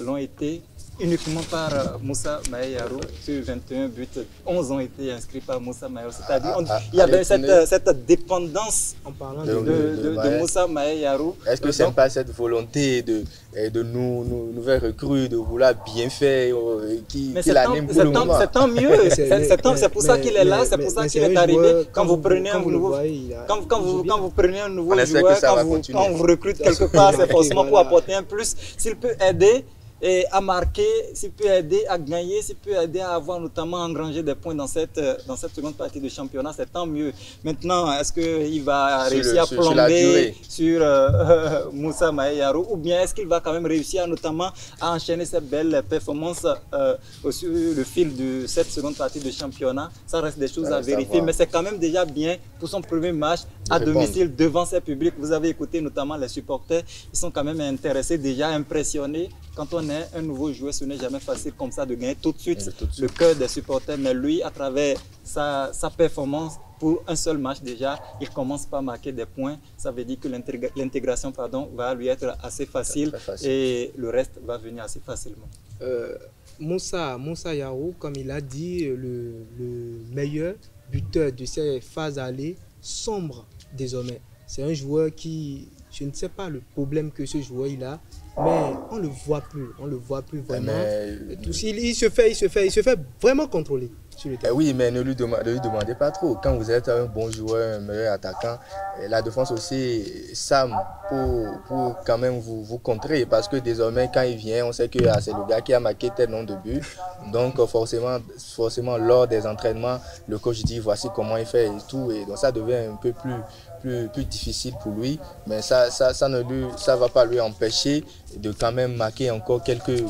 l'ont été uniquement par Moussa Maïyaro. Sur 21 buts, 11 ont été inscrits par Moussa Maïyaro. C'est-à-dire il y avait cette dépendance de Moussa Maïyaro.
Est-ce que ce n'est pas cette volonté de nouvelles recrues, de vouloir bien faire, qui l'anime pour le moment?
C'est tant mieux. C'est pour ça qu'il est là, c'est pour ça qu'il est arrivé. Quand vous prenez un nouveau joueur, quand vous recrutez quelque part, c'est forcément pour apporter un plus. S'il peut aider à marquer, s'il peut aider à gagner, s'il peut aider à avoir notamment engrangé des points dans cette seconde partie de championnat, c'est tant mieux. Maintenant, est-ce qu'il va réussir à plomber sur Moussa Maïyaro, ou bien est-ce qu'il va quand même réussir notamment à enchaîner cette belle performance sur le fil de cette seconde partie de championnat? Ça reste des choses à vérifier, mais c'est quand même déjà bien pour son premier match à domicile devant ses publics. Vous avez écouté notamment les supporters, ils sont quand même intéressés, déjà impressionnés. Quand on est un nouveau joueur, ce n'est jamais facile comme ça de gagner tout de suite le cœur des supporters. Mais lui, à travers sa performance, pour un seul match déjà, il commence par marquer des points. Ça veut dire que l'intégration va lui être assez facile et le reste va venir assez facilement.
Moussa Yaro, comme il a dit, le meilleur buteur de ces phases allées, sombre désormais. C'est un joueur qui, je ne sais pas le problème que ce joueur il a, mais on le voit plus vraiment. Il se fait vraiment contrôler sur le terrain.
Oui, mais ne lui demandez pas trop. Quand vous êtes un bon joueur, un meilleur attaquant, la défense aussi s'arme pour quand même vous contrer, parce que désormais quand il vient, on sait que c'est le gars qui a marqué tel nombre de buts. Donc forcément lors des entraînements, le coach dit voici comment il fait et tout, et donc ça devient un peu plus difficile pour lui, mais ça va pas lui empêcher de quand même marquer encore quelques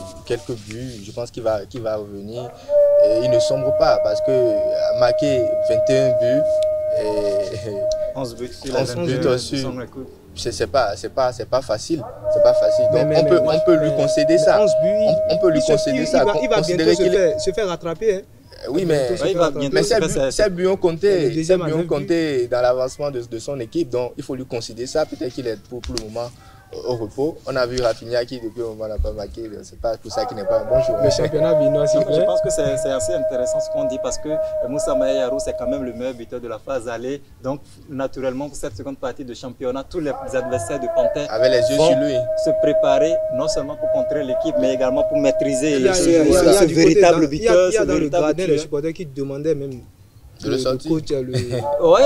buts. Je pense qu'il va revenir et il ne sombre pas, parce que marquer 21 buts et
11 buts
sur c'est pas facile, donc on peut lui concéder ça.
11 buts,
on peut lui concéder ça.
Il va bientôt se faire rattraper, hein.
Oui, mais ces buts ont compté dans l'avancement de son équipe, donc il faut lui concéder ça. Peut-être qu'il est pour le moment au repos. On a vu Rafinha qui depuis un moment n'a pas marqué, c'est pas pour ça qu'il n'est pas un bon joueur.
Le championnat binois,
je pense que c'est assez intéressant ce qu'on dit, parce que Moussa Maïyaro, c'est quand même le meilleur buteur de la phase allée. Donc naturellement pour cette seconde partie de championnat, tous les adversaires de Panthers
avec les yeux sur lui
se préparer non seulement pour contrer l'équipe, mais également pour maîtriser ce véritable buteur.
Il y a dans le gradin les supporters qui demandaient même
de le sortir.
Oui,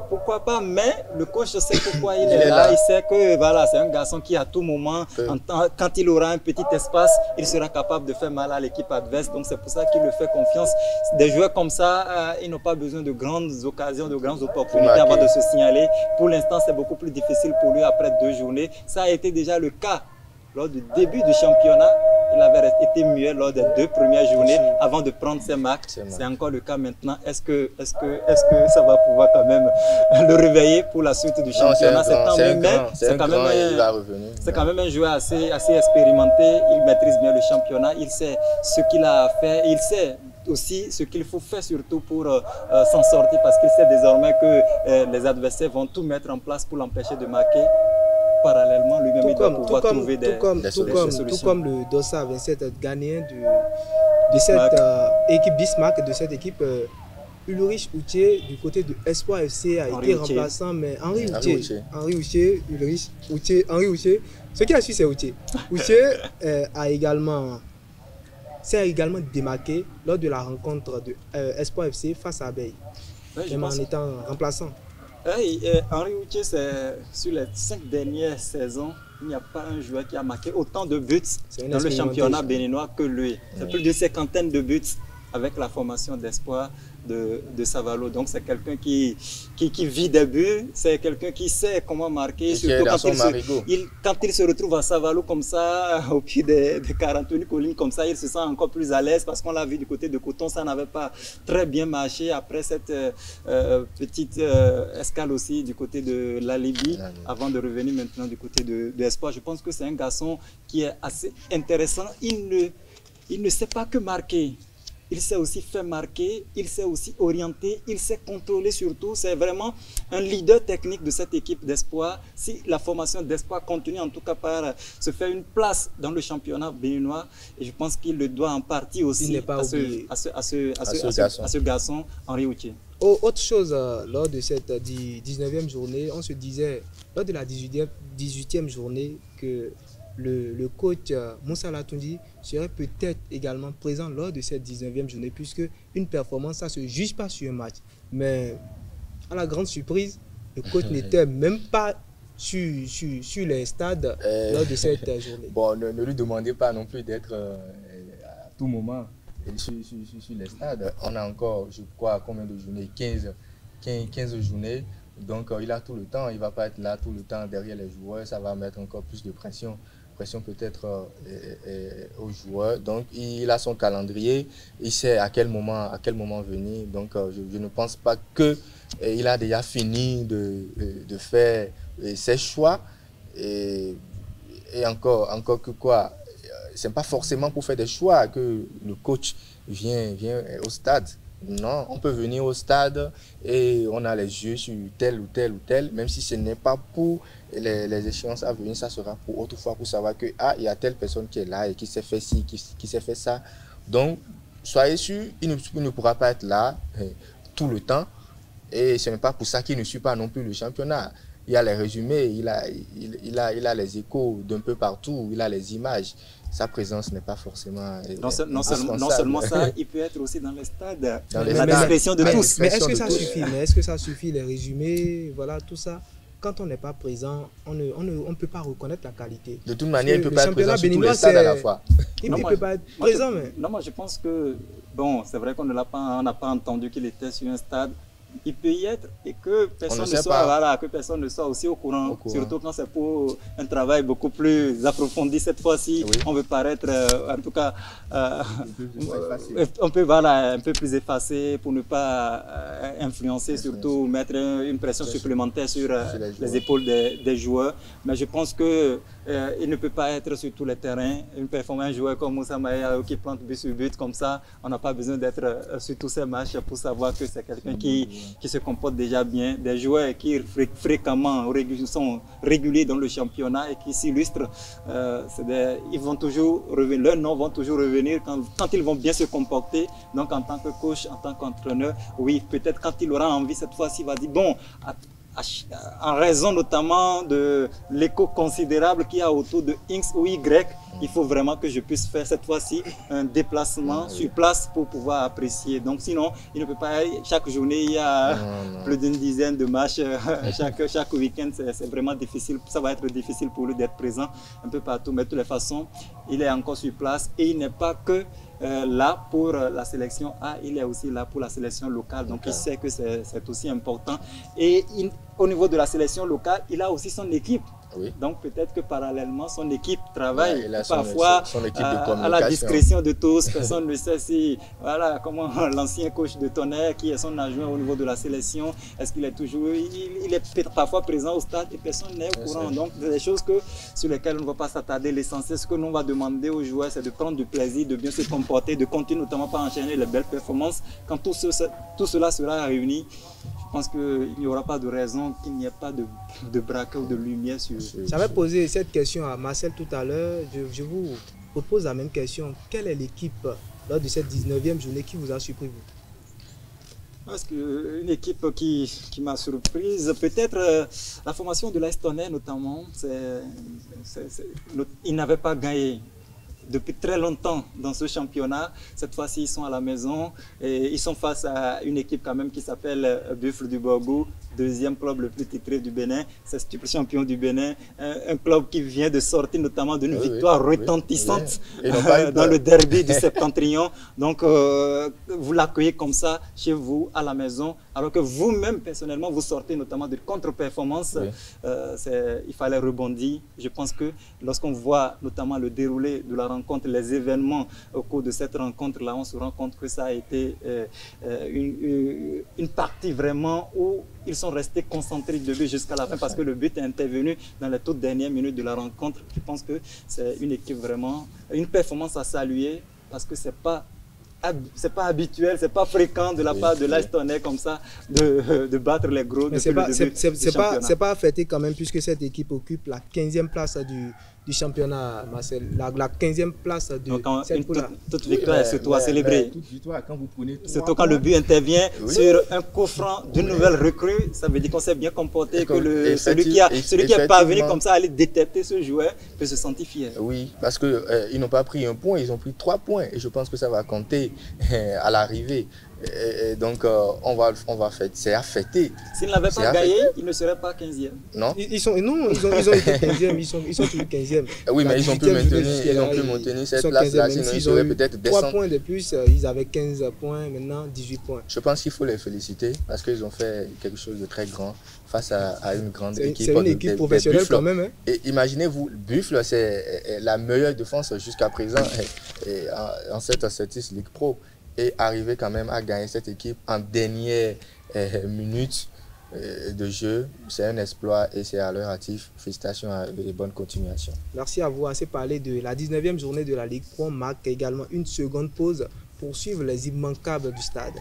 pourquoi pas, mais le coach sait pourquoi il est là. Il sait que voilà, c'est un garçon qui à tout moment, quand il aura un petit espace, il sera capable de faire mal à l'équipe adverse. Donc c'est pour ça qu'il lui fait confiance. Des joueurs comme ça, ils n'ont pas besoin de grandes occasions, de grandes opportunités avant de se signaler. Pour l'instant, c'est beaucoup plus difficile pour lui après 2 journées. Ça a été déjà le cas lors du début du championnat. Il avait été muet lors des 2 premières journées avant de prendre ses marques. C'est encore le cas maintenant. Est-ce que ça va pouvoir quand même le réveiller pour la suite du championnat? C'est quand même un joueur assez expérimenté. Il maîtrise bien le championnat. Il sait ce qu'il a à faire. Il sait aussi ce qu'il faut faire surtout pour s'en sortir, parce qu'il sait désormais que les adversaires vont tout mettre en place pour l'empêcher de marquer. Parallèlement, lui-même, il doit pouvoir trouver des solutions.
Tout comme le Dossa 27 ghanéen de cette équipe Bismarck, de cette équipe Ulrich Outier du côté de Espoir FC a été remplaçant, mais Henri Outier, ce qui a su c'est Outier. Outier s'est également démarqué lors de la rencontre de Espoir FC face à Abeille, même en étant remplaçant.
Henri Outier, sur les 5 dernières saisons, il n'y a pas un joueur qui a marqué autant de buts dans le championnat béninois que lui. C'est plus d'une 50aine de buts avec la formation d'Espoir. de Savalo. Donc c'est quelqu'un qui vit des buts, c'est quelqu'un qui sait comment marquer,
et
surtout
quand
il se retrouve à Savalo comme ça, au pied des 41 collines comme ça, il se sent encore plus à l'aise parce qu'on l'a vu du côté de Coton, ça n'avait pas très bien marché après cette petite escale aussi du côté de la Libye, avant de revenir maintenant du côté de Espoir. Je pense que c'est un garçon qui est assez intéressant. Il ne sait pas que marquer. Il sait aussi faire marquer, il sait aussi orienter, il sait contrôler surtout. C'est vraiment un leader technique de cette équipe d'Espoir. Si la formation d'Espoir continue en tout cas par se faire une place dans le championnat béninois, et je pense qu'il le doit en partie aussi à ce garçon, Henri Outier.
Autre chose, lors de cette 19e journée, on se disait, lors de la 18e journée, que le coach Moussa Latundi serait peut-être également présent lors de cette 19e journée, puisque une performance, ça ne se juge pas sur un match. Mais à la grande surprise, le coach n'était même pas sur les stades lors de cette journée.
Bon, ne lui demandez pas non plus d'être à tout moment sur les stades. On a encore, je crois, combien de journées? 15 journées. Donc il a tout le temps, il ne va pas être là tout le temps derrière les joueurs, ça va mettre encore plus de pression peut-être aux joueurs. Donc il a son calendrier, il sait à quel moment venir. Donc je ne pense pas qu'il a déjà fini de faire ses choix. Et encore que quoi, c'est pas forcément pour faire des choix que le coach vient au stade. Non, on peut venir au stade et on a les yeux sur tel ou tel, même si ce n'est pas pour les échéances à venir, ça sera pour autrefois, pour savoir que il y a telle personne qui est là et qui s'est fait ci, qui s'est fait ça. Donc, soyez sûr, il ne pourra pas être là tout le temps et ce n'est pas pour ça qu'il ne suit pas non plus le championnat. Il y a les résumés, il a les échos d'un peu partout, il a les images. Sa présence n'est pas forcément
non seulement ça, il peut être aussi dans les stades,
la
discrétion de tous.
Mais est-ce que ça suffit? Est-ce que ça suffit, les résumés, voilà, tout ça? Quand on n'est pas présent, on ne peut pas reconnaître la qualité.
De toute manière, il ne peut pas être présent sur tous les stades à la fois.
Il ne peut pas être présent.
Non, moi je pense que, bon, c'est vrai qu'on n'a pas entendu qu'il était sur un stade. Il peut y être et que personne ne soit aussi au courant. Surtout quand c'est pour un travail beaucoup plus approfondi cette fois-ci. Oui. On veut paraître, en tout cas, on peut un peu plus effacé pour ne pas influencer, surtout mettre une pression supplémentaire sur les épaules des joueurs. Mais je pense que il ne peut pas être sur tous les terrains. Un joueur comme Moussa Maïa qui plante but sur but comme ça, on n'a pas besoin d'être sur tous ces matchs pour savoir que c'est quelqu'un qui se comporte déjà bien. Des joueurs qui fréquemment sont réguliers dans le championnat et qui s'illustrent. Ils vont toujours revenir, leurs noms vont toujours revenir quand ils vont bien se comporter. Donc en tant que coach, en tant qu'entraîneur, oui, peut-être quand il aura envie cette fois-ci, il va dire bon, en raison notamment de l'écho considérable qu'il y a autour de X ou Y, il faut vraiment que je puisse faire cette fois-ci un déplacement sur place pour pouvoir apprécier. Donc sinon, il ne peut pas, chaque journée, il y a plus d'une dizaine de matchs, chaque week-end, c'est vraiment difficile, ça va être difficile pour lui d'être présent un peu partout, mais de toutes les façons, il est encore sur place et il n'est pas que là pour la sélection A, il est aussi là pour la sélection locale, donc il sait que c'est aussi important. Et au niveau de la sélection locale, il a aussi son équipe. Oui. Donc peut-être que parallèlement, son équipe travaille parfois son équipe à la discrétion de tous. Personne ne sait si, voilà, comment l'ancien coach de Tonnerre, qui est son adjoint au niveau de la sélection, est-ce qu'il est toujours, il est parfois présent au stade et personne n'est au courant. Donc c'est des choses sur lesquelles on ne va pas s'attarder. L'essentiel, ce que l'on va demander aux joueurs, c'est de prendre du plaisir, de bien se comporter, de continuer notamment par enchaîner les belles performances. Quand tout cela sera réuni, je pense qu'il n'y aura pas de raison qu'il n'y ait pas de braquet ou de lumière sur...
J'avais posé cette question à Marcel tout à l'heure. Je vous repose la même question. Quelle est l'équipe lors de cette 19e journée qui vous a surpris, vous?
Parce qu'une équipe qui m'a surprise, peut-être la formation de l'Est Tonnerre notamment, il n'avait pas gagné depuis très longtemps dans ce championnat. Cette fois-ci, ils sont à la maison et ils sont face à une équipe quand même qui s'appelle Buffle du Borgou, deuxième club le plus titré du Bénin, c'est le champion du Bénin, un club qui vient de sortir notamment d'une victoire retentissante dans le derby du Septentrion. Donc, vous l'accueillez comme ça chez vous, à la maison, alors que vous-même, personnellement, vous sortez notamment de contre-performance. Il fallait rebondir. Je pense que lorsqu'on voit notamment le déroulé de la rencontre, les événements au cours de cette rencontre-là, on se rend compte que ça a été une partie vraiment où ils sont restés concentrés de but jusqu'à la fin parce que le but est intervenu dans les toutes dernières minutes de la rencontre. Je pense que c'est une équipe vraiment, une performance à saluer parce que c'est pas habituel, c'est pas fréquent de la part de l'AS Tonnerre comme ça de battre les gros. Mais c'est
pas à fêter quand même puisque cette équipe occupe la 15e place du championnat, Marcel. La 15e place de cette poule.
Toute victoire est surtout à célébrer.
Toute victoire, quand vous prenez
surtout quand le but intervient sur un coup franc d'une nouvelle recrue, ça veut dire qu'on s'est bien comporté, que celui qui est parvenu comme ça à aller détecter ce joueur peut se sentir fier.
Oui, parce qu'ils n'ont pas pris un point, ils ont pris 3 points et je pense que ça va compter à l'arrivée. Et donc, on va fêter, c'est à fêter.
S'ils n'avaient pas gagné, ils ne seraient pas 15e.
Non,
ils ont été 15e, ils sont toujours 15e.
Oui, mais ils ont pu maintenir cette place-là, sinon ils seraient peut-être descendus.
3 points de plus, ils avaient 15 points, maintenant 18 points.
Je pense qu'il faut les féliciter parce qu'ils ont fait quelque chose de très grand face à une grande équipe.
C'est une équipe professionnelle quand même. Hein.
Et imaginez-vous, Buffle, c'est la meilleure défense jusqu'à présent en cette Ligue Pro. Et arriver quand même à gagner cette équipe en dernière minute de jeu, c'est un exploit et c'est à leur actif. Félicitations et bonne continuation.
Merci à vous. Assez parlé de la 19e journée de la Ligue Pro. On marque également une seconde pause pour suivre les immanquables du stade.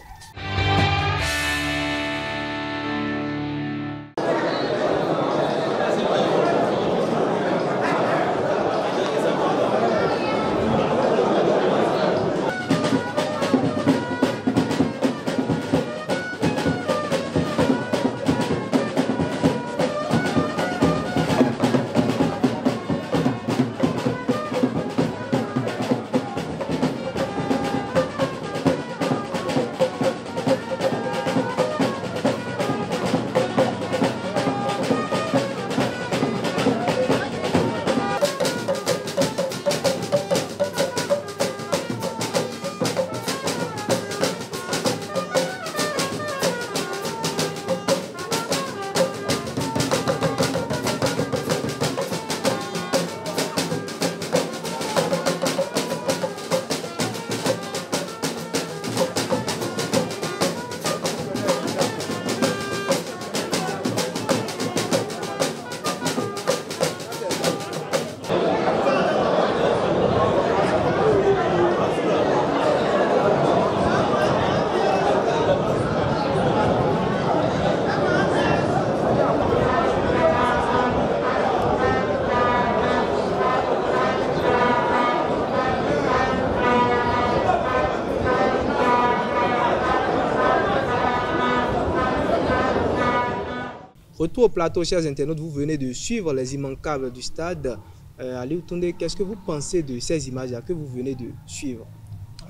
Retour au plateau, chers internautes, vous venez de suivre les immanquables du stade. Aliou Toundé, qu'est-ce que vous pensez de ces images-là que vous venez de suivre?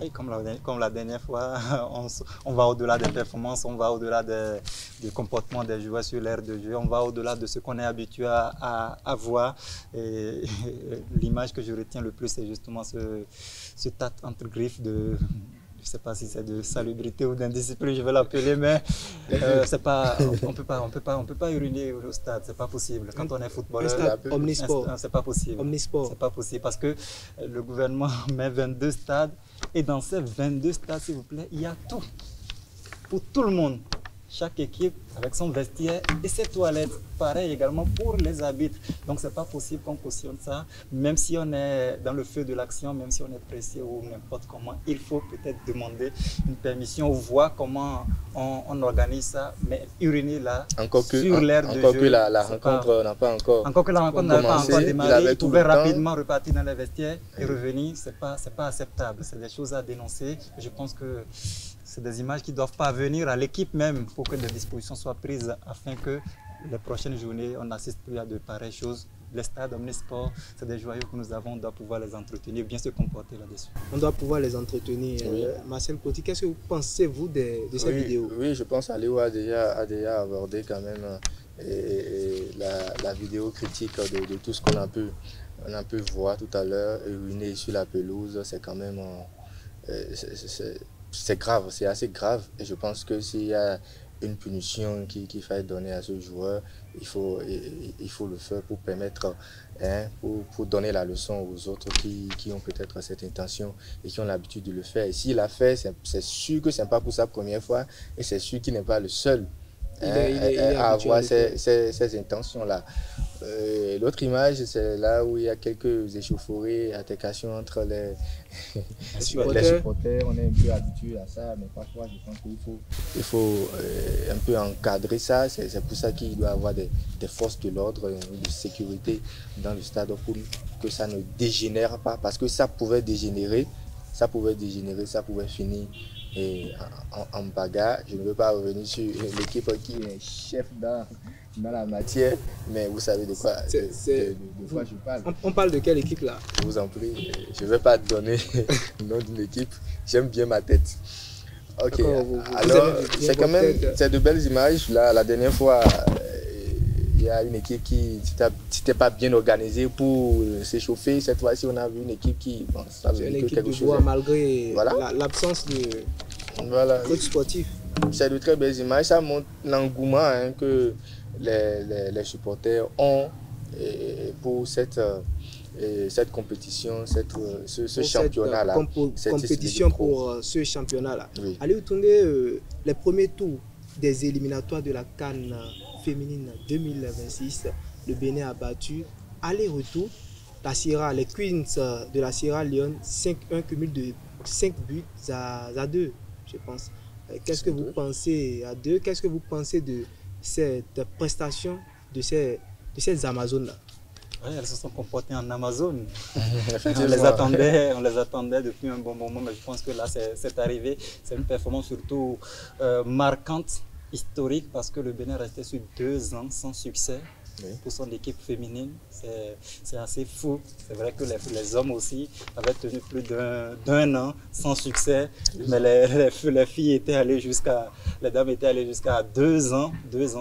Oui, comme la dernière fois, on va au-delà des performances, on va au-delà du comportement des joueurs sur l'aire de jeu, on va au-delà de ce qu'on est habitué à voir. Et l'image que je retiens le plus, c'est justement ce tat entre griffes de... Je ne sais pas si c'est de salubrité ou d'indiscipline, je vais l'appeler, mais on peut pas uriner au stade, c'est pas possible. Quand on est footballeur,
omnisport,
c'est pas possible.
Omnisport.
C'est pas possible parce que le gouvernement met 22 stades et dans ces 22 stades, s'il vous plaît, il y a tout pour tout le monde. Chaque équipe avec son vestiaire et ses toilettes. Pareil également pour les arbitres. Donc c'est pas possible qu'on cautionne ça. Même si on est dans le feu de l'action, même si on est pressé ou n'importe comment, il faut peut-être demander une permission ou voir comment on organise ça. Mais uriner là, sur l'aire de jeu.
Encore que la rencontre n'a pas encore
Encore que la rencontre n'a pas encore démarré, il pouvait rapidement repartir dans les vestiaires et revenir. C'est pas acceptable. C'est des choses à dénoncer. Je pense que c'est des images qui doivent parvenir à l'équipe même pour que des dispositions soient prises afin que les prochaines journées, on n'assiste plus à de pareilles choses les stades omnisports, c'est des joyaux que nous avons, on doit pouvoir les entretenir, bien se comporter là-dessus.
On doit pouvoir les entretenir. Oui. Marcel Coty, qu'est-ce que vous pensez, vous, de cette vidéo?
Oui, je pense qu'Aliou a déjà abordé quand même la vidéo critique de tout ce qu'on a pu voir tout à l'heure, uriner sur la pelouse. C'est quand même... c'est grave, c'est assez grave. Et je pense que s'il y a une punition qu'il faille donner à ce joueur, il faut le faire pour permettre, pour donner la leçon aux autres qui ont peut-être cette intention et qui ont l'habitude de le faire. Et s'il l'a fait, c'est sûr que ce n'est pas pour sa première fois et c'est sûr qu'il n'est pas le seul à avoir ces intentions-là. L'autre image, c'est là où il y a quelques échauffourées, altercations entre les supporters. On est un peu habitué à ça, mais parfois je pense qu'il faut un peu encadrer ça. C'est pour ça qu'il doit y avoir des forces de l'ordre, de sécurité dans le stade pour que ça ne dégénère pas, parce que ça pouvait dégénérer, ça pouvait finir en bagarre. Je ne veux pas revenir sur l'équipe qui est chef dans la matière, mais vous savez de quoi je parle.
On parle de quelle équipe là?
Je vous en prie, je ne vais pas donner le nom d'une équipe, j'aime bien ma tête. Ok, alors c'est quand même de belles images. Là, la dernière fois, il y a une équipe qui n'était pas bien organisée pour s'échauffer. Cette fois-ci, on a vu une équipe qui... Bon,
c'est une équipe de joueurs malgré l'absence de coach sportif.
C'est de très belles images. Ça montre l'engouement que les supporters ont pour cette compétition, ce championnat-là.
Compétition pour ce championnat-là.
Oui.
Aliou Toundé, les premiers tours des éliminatoires de la CAN féminine 2026, le Bénin a battu aller-retour les Queens de la Sierra Leone 5-1, cumul de 5 buts à 2, je pense. Qu'est-ce que vous pensez à 2? Qu'est-ce que vous pensez de cette prestation de ces Amazones-là?
Oui, elles se sont comportées en Amazone. on les attendait depuis un bon moment, mais je pense que là, c'est arrivé. C'est une performance surtout marquante, historique, parce que le Bénin restait sur 2 ans sans succès. Oui. Pour son équipe féminine, c'est assez fou. C'est vrai que les hommes aussi avaient tenu plus d'un an sans succès, mais les filles étaient allées les dames étaient allées jusqu'à 2 ans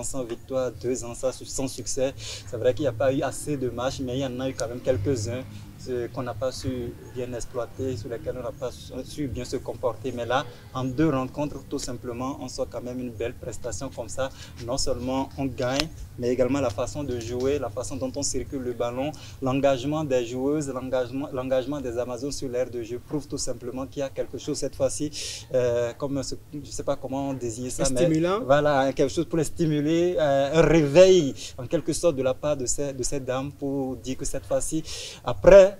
sans victoire, 2 ans sans succès. C'est vrai qu'il n'y a pas eu assez de matchs, mais il y en a eu quand même quelques-uns qu'on n'a pas su bien exploiter, sur lesquels on n'a pas su bien se comporter. Mais là, en 2 rencontres, tout simplement, on sort quand même une belle prestation comme ça. Non seulement on gagne, mais également la façon de jouer, la façon dont on circule le ballon, l'engagement des joueuses, l'engagement des Amazones sur l'aire de jeu prouve tout simplement qu'il y a quelque chose cette fois-ci, comme je ne sais pas comment on désigne ça, mais
stimulant.
Voilà, quelque chose pour les stimuler, un réveil en quelque sorte de la part de ces dames pour dire que cette fois-ci, après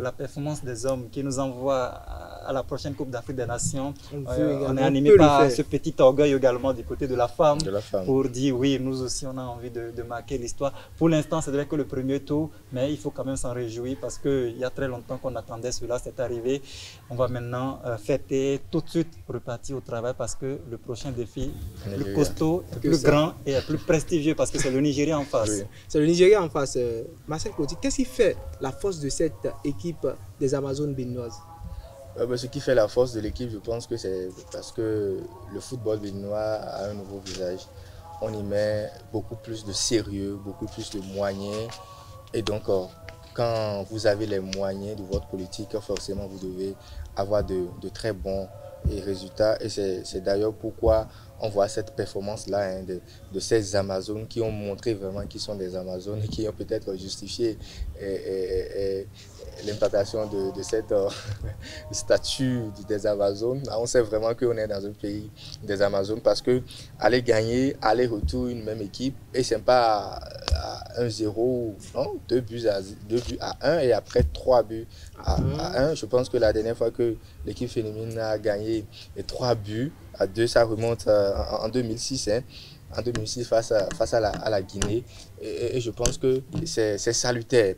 la performance des hommes qui nous envoie à la prochaine Coupe d'Afrique des Nations, on est animé par ce petit orgueil également du côté de la femme, pour dire oui, nous aussi on a envie de marquer l'histoire. Pour l'instant, c'est vrai que le premier tour, mais il faut quand même s'en réjouir parce qu'il y a très longtemps qu'on attendait cela, c'est arrivé. On va maintenant fêter, tout de suite repartir au travail parce que le prochain défi est plus costaud, plus grand et plus prestigieux parce que c'est le Nigeria en face.
Oui. C'est le Nigeria en face. Marcel Coty, qu'est-ce qui fait la force de cette équipe des Amazones béninoises?
Ce qui fait la force de l'équipe, je pense que c'est parce que le football béninois a un nouveau visage. On y met beaucoup plus de sérieux, beaucoup plus de moyens. Et donc, quand vous avez les moyens de votre politique, forcément, vous devez avoir de très bons résultats. Et c'est d'ailleurs pourquoi on voit cette performance-là de ces Amazones qui ont montré vraiment qu'ils sont des Amazones et qui ont peut-être justifié l'implantation de cette statue des Amazones. On sait vraiment qu'on est dans un pays des Amazones parce que aller gagner, aller-retour, une même équipe, et c'est pas à 1-0, non, 2 buts à 1 et après 3 buts à 1. Je pense que la dernière fois que l'équipe féminine a gagné les 3 buts à 2, ça remonte en 2006. En 2006 face à la Guinée. Et je pense que c'est salutaire.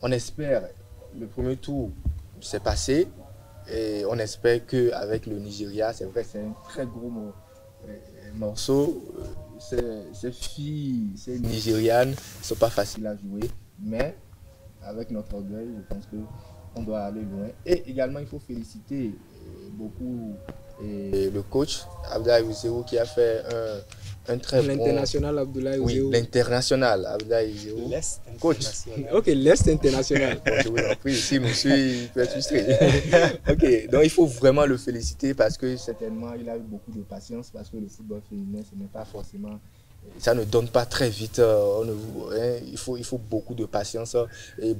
On espère, le premier tour s'est passé et on espère qu'avec le Nigeria, c'est vrai, c'est un très gros morceau. Ces filles, ces Nigérianes ne sont pas faciles à jouer. Mais avec notre orgueil, je pense qu'on doit aller loin. Et également, il faut féliciter beaucoup le coach Abdoulaye Ouzérou qui a fait un très bon...
L'international Abdoulaye Ouzérou.
Oui, l'international Abdoulaye Ouzérou.
L'Est
coach.
Ok, l'Est international.
Bon, je vous en prie, ici, je suis frustré. Ok, donc il faut vraiment le féliciter parce que certainement, il a eu beaucoup de patience parce que le football féminin, ce n'est pas forcément... Ça ne donne pas très vite. Il faut beaucoup de patience et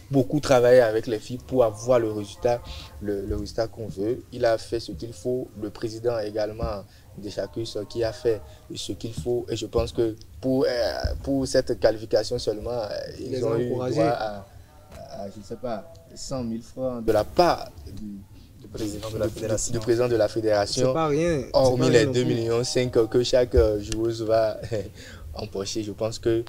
beaucoup travailler avec les filles pour avoir le résultat qu'on veut. Il a fait ce qu'il faut. Le président également de Chacus qui a fait ce qu'il faut. Et je pense que pour cette qualification seulement, ils ont eu droit à, je ne sais pas, 100 000 francs de la part du président de la fédération.
C'est pas rien.
Hormis les 2,5 millions que chaque joueuse va empocher, je pense que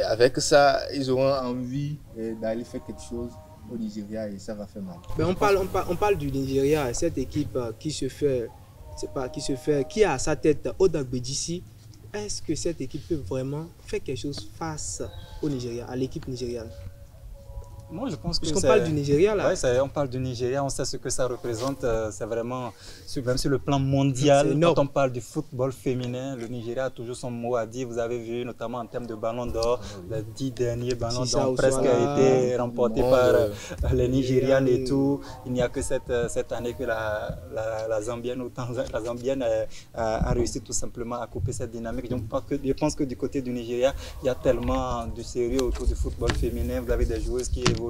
avec ça, ils auront envie d'aller faire quelque chose au Nigeria et ça va faire mal.
Mais on parle du Nigeria, cette équipe qui a à sa tête Oda Gbedjissi. Est-ce que cette équipe peut vraiment faire quelque chose face au Nigeria, à l'équipe nigériane?
Moi, je pense que
puisqu'on parle du Nigeria là.
Ouais, on parle du Nigeria, on sait ce que ça représente. C'est vraiment, même sur le plan mondial, quand on parle du football féminin, le Nigeria a toujours son mot à dire. Vous avez vu, notamment en termes de ballons d'or, les 10 derniers ballons d'or ont presque été remportés par les Nigérianes et tout. Il n'y a que cette année que la Zambienne a réussi tout simplement à couper cette dynamique. Donc, je pense que du côté du Nigeria, il y a tellement de sérieux autour du football féminin. Vous avez des joueuses qui évoluent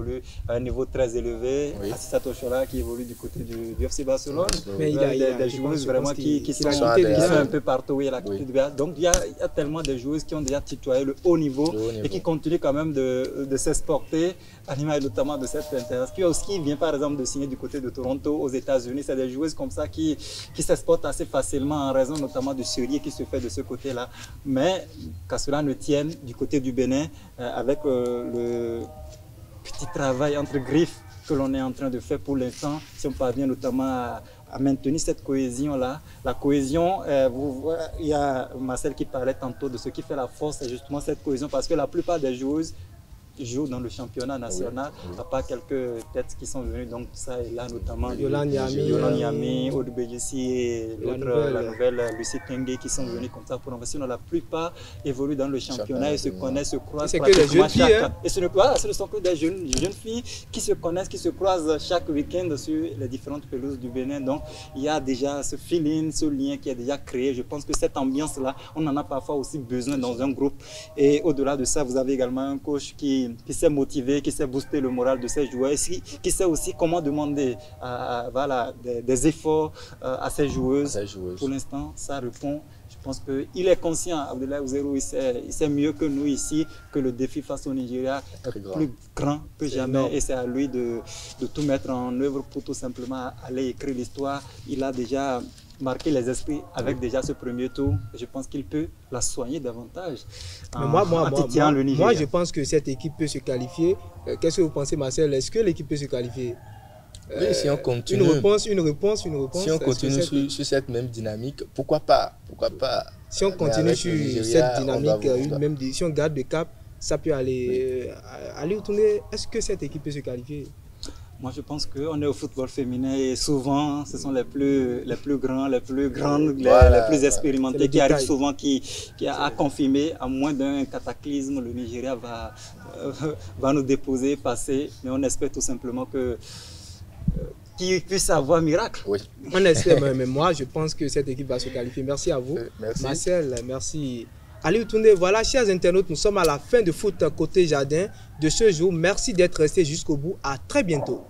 à un niveau très élevé, Assisa Toshola qui évolue du côté du FC Barcelone, mais il y a des joueuses vraiment qui sont un peu partout, oui, donc il y a tellement de joueuses qui ont déjà tutoyé le haut niveau et qui continuent quand même de s'exporter, à l'image notamment de cette internationale qui vient par exemple de signer du côté de Toronto aux États-Unis. C'est des joueuses comme ça qui s'exportent assez facilement en raison notamment du sérieux qui se fait de ce côté-là, mais qu'à cela ne tienne, du côté du Bénin, avec le petit travail entre griffes que l'on est en train de faire pour l'instant, si on parvient notamment à maintenir cette cohésion-là. La cohésion, il y a Marcel qui parlait tantôt de ce qui fait la force, c'est justement cette cohésion, parce que la plupart des joueuses jouent dans le championnat national, à part quelques têtes qui sont venues, donc ça et là notamment
Yolan
Yami, Oda Gbedjissi et la nouvelle Lucie Tengue qui sont venues comme ça pour investir. La plupart évoluent dans le championnat et se connaissent, se croisent.
C'est que des jeunes filles, hein?
Et ce ne sont que des jeunes filles qui se connaissent, qui se croisent chaque week-end sur les différentes pelouses du Bénin. Donc il y a déjà ce feeling, ce lien qui est déjà créé. Je pense que cette ambiance-là, on en a parfois aussi besoin dans un groupe. Et au-delà de ça, vous avez également un coach qui sait motiver, qui sait booster le moral de ses joueurs, qui sait aussi comment demander des efforts à ses joueuses. Pour l'instant, ça répond. Je pense qu'il est conscient, Abdoulaye Ouzérou, il sait mieux que nous ici que le défi face au Nigeria est plus grand que jamais. Énorme. Et c'est à lui de tout mettre en œuvre pour tout simplement aller écrire l'histoire. Il a déjà marquer les esprits avec déjà ce premier tour. Je pense qu'il peut la soigner davantage.
Moi, je pense que cette équipe peut se qualifier. Qu'est-ce que vous pensez, Marcel? Est-ce que l'équipe peut se qualifier?
Oui, si on continue.
Une réponse.
Si on continue sur cette même dynamique, pourquoi pas?
Si on continue sur cette dynamique, si on garde le cap, ça peut aller retourner. Est-ce que cette équipe peut se qualifier?
Moi, je pense qu'on est au football féminin et souvent, ce sont les plus grands, les plus grandes, les plus expérimentés qui arrivent souvent, qui a confirmé, à moins d'un cataclysme, le Nigeria va nous déposer, passer. Mais on espère tout simplement qu'il puisse avoir miracle.
Oui.
On espère, mais moi, je pense que cette équipe va se qualifier. Merci à vous.
Merci.
Marcel, merci. Aliou Toundé, voilà, chers internautes, nous sommes à la fin de Foot Côté Jardin de ce jour. Merci d'être restés jusqu'au bout. À très bientôt.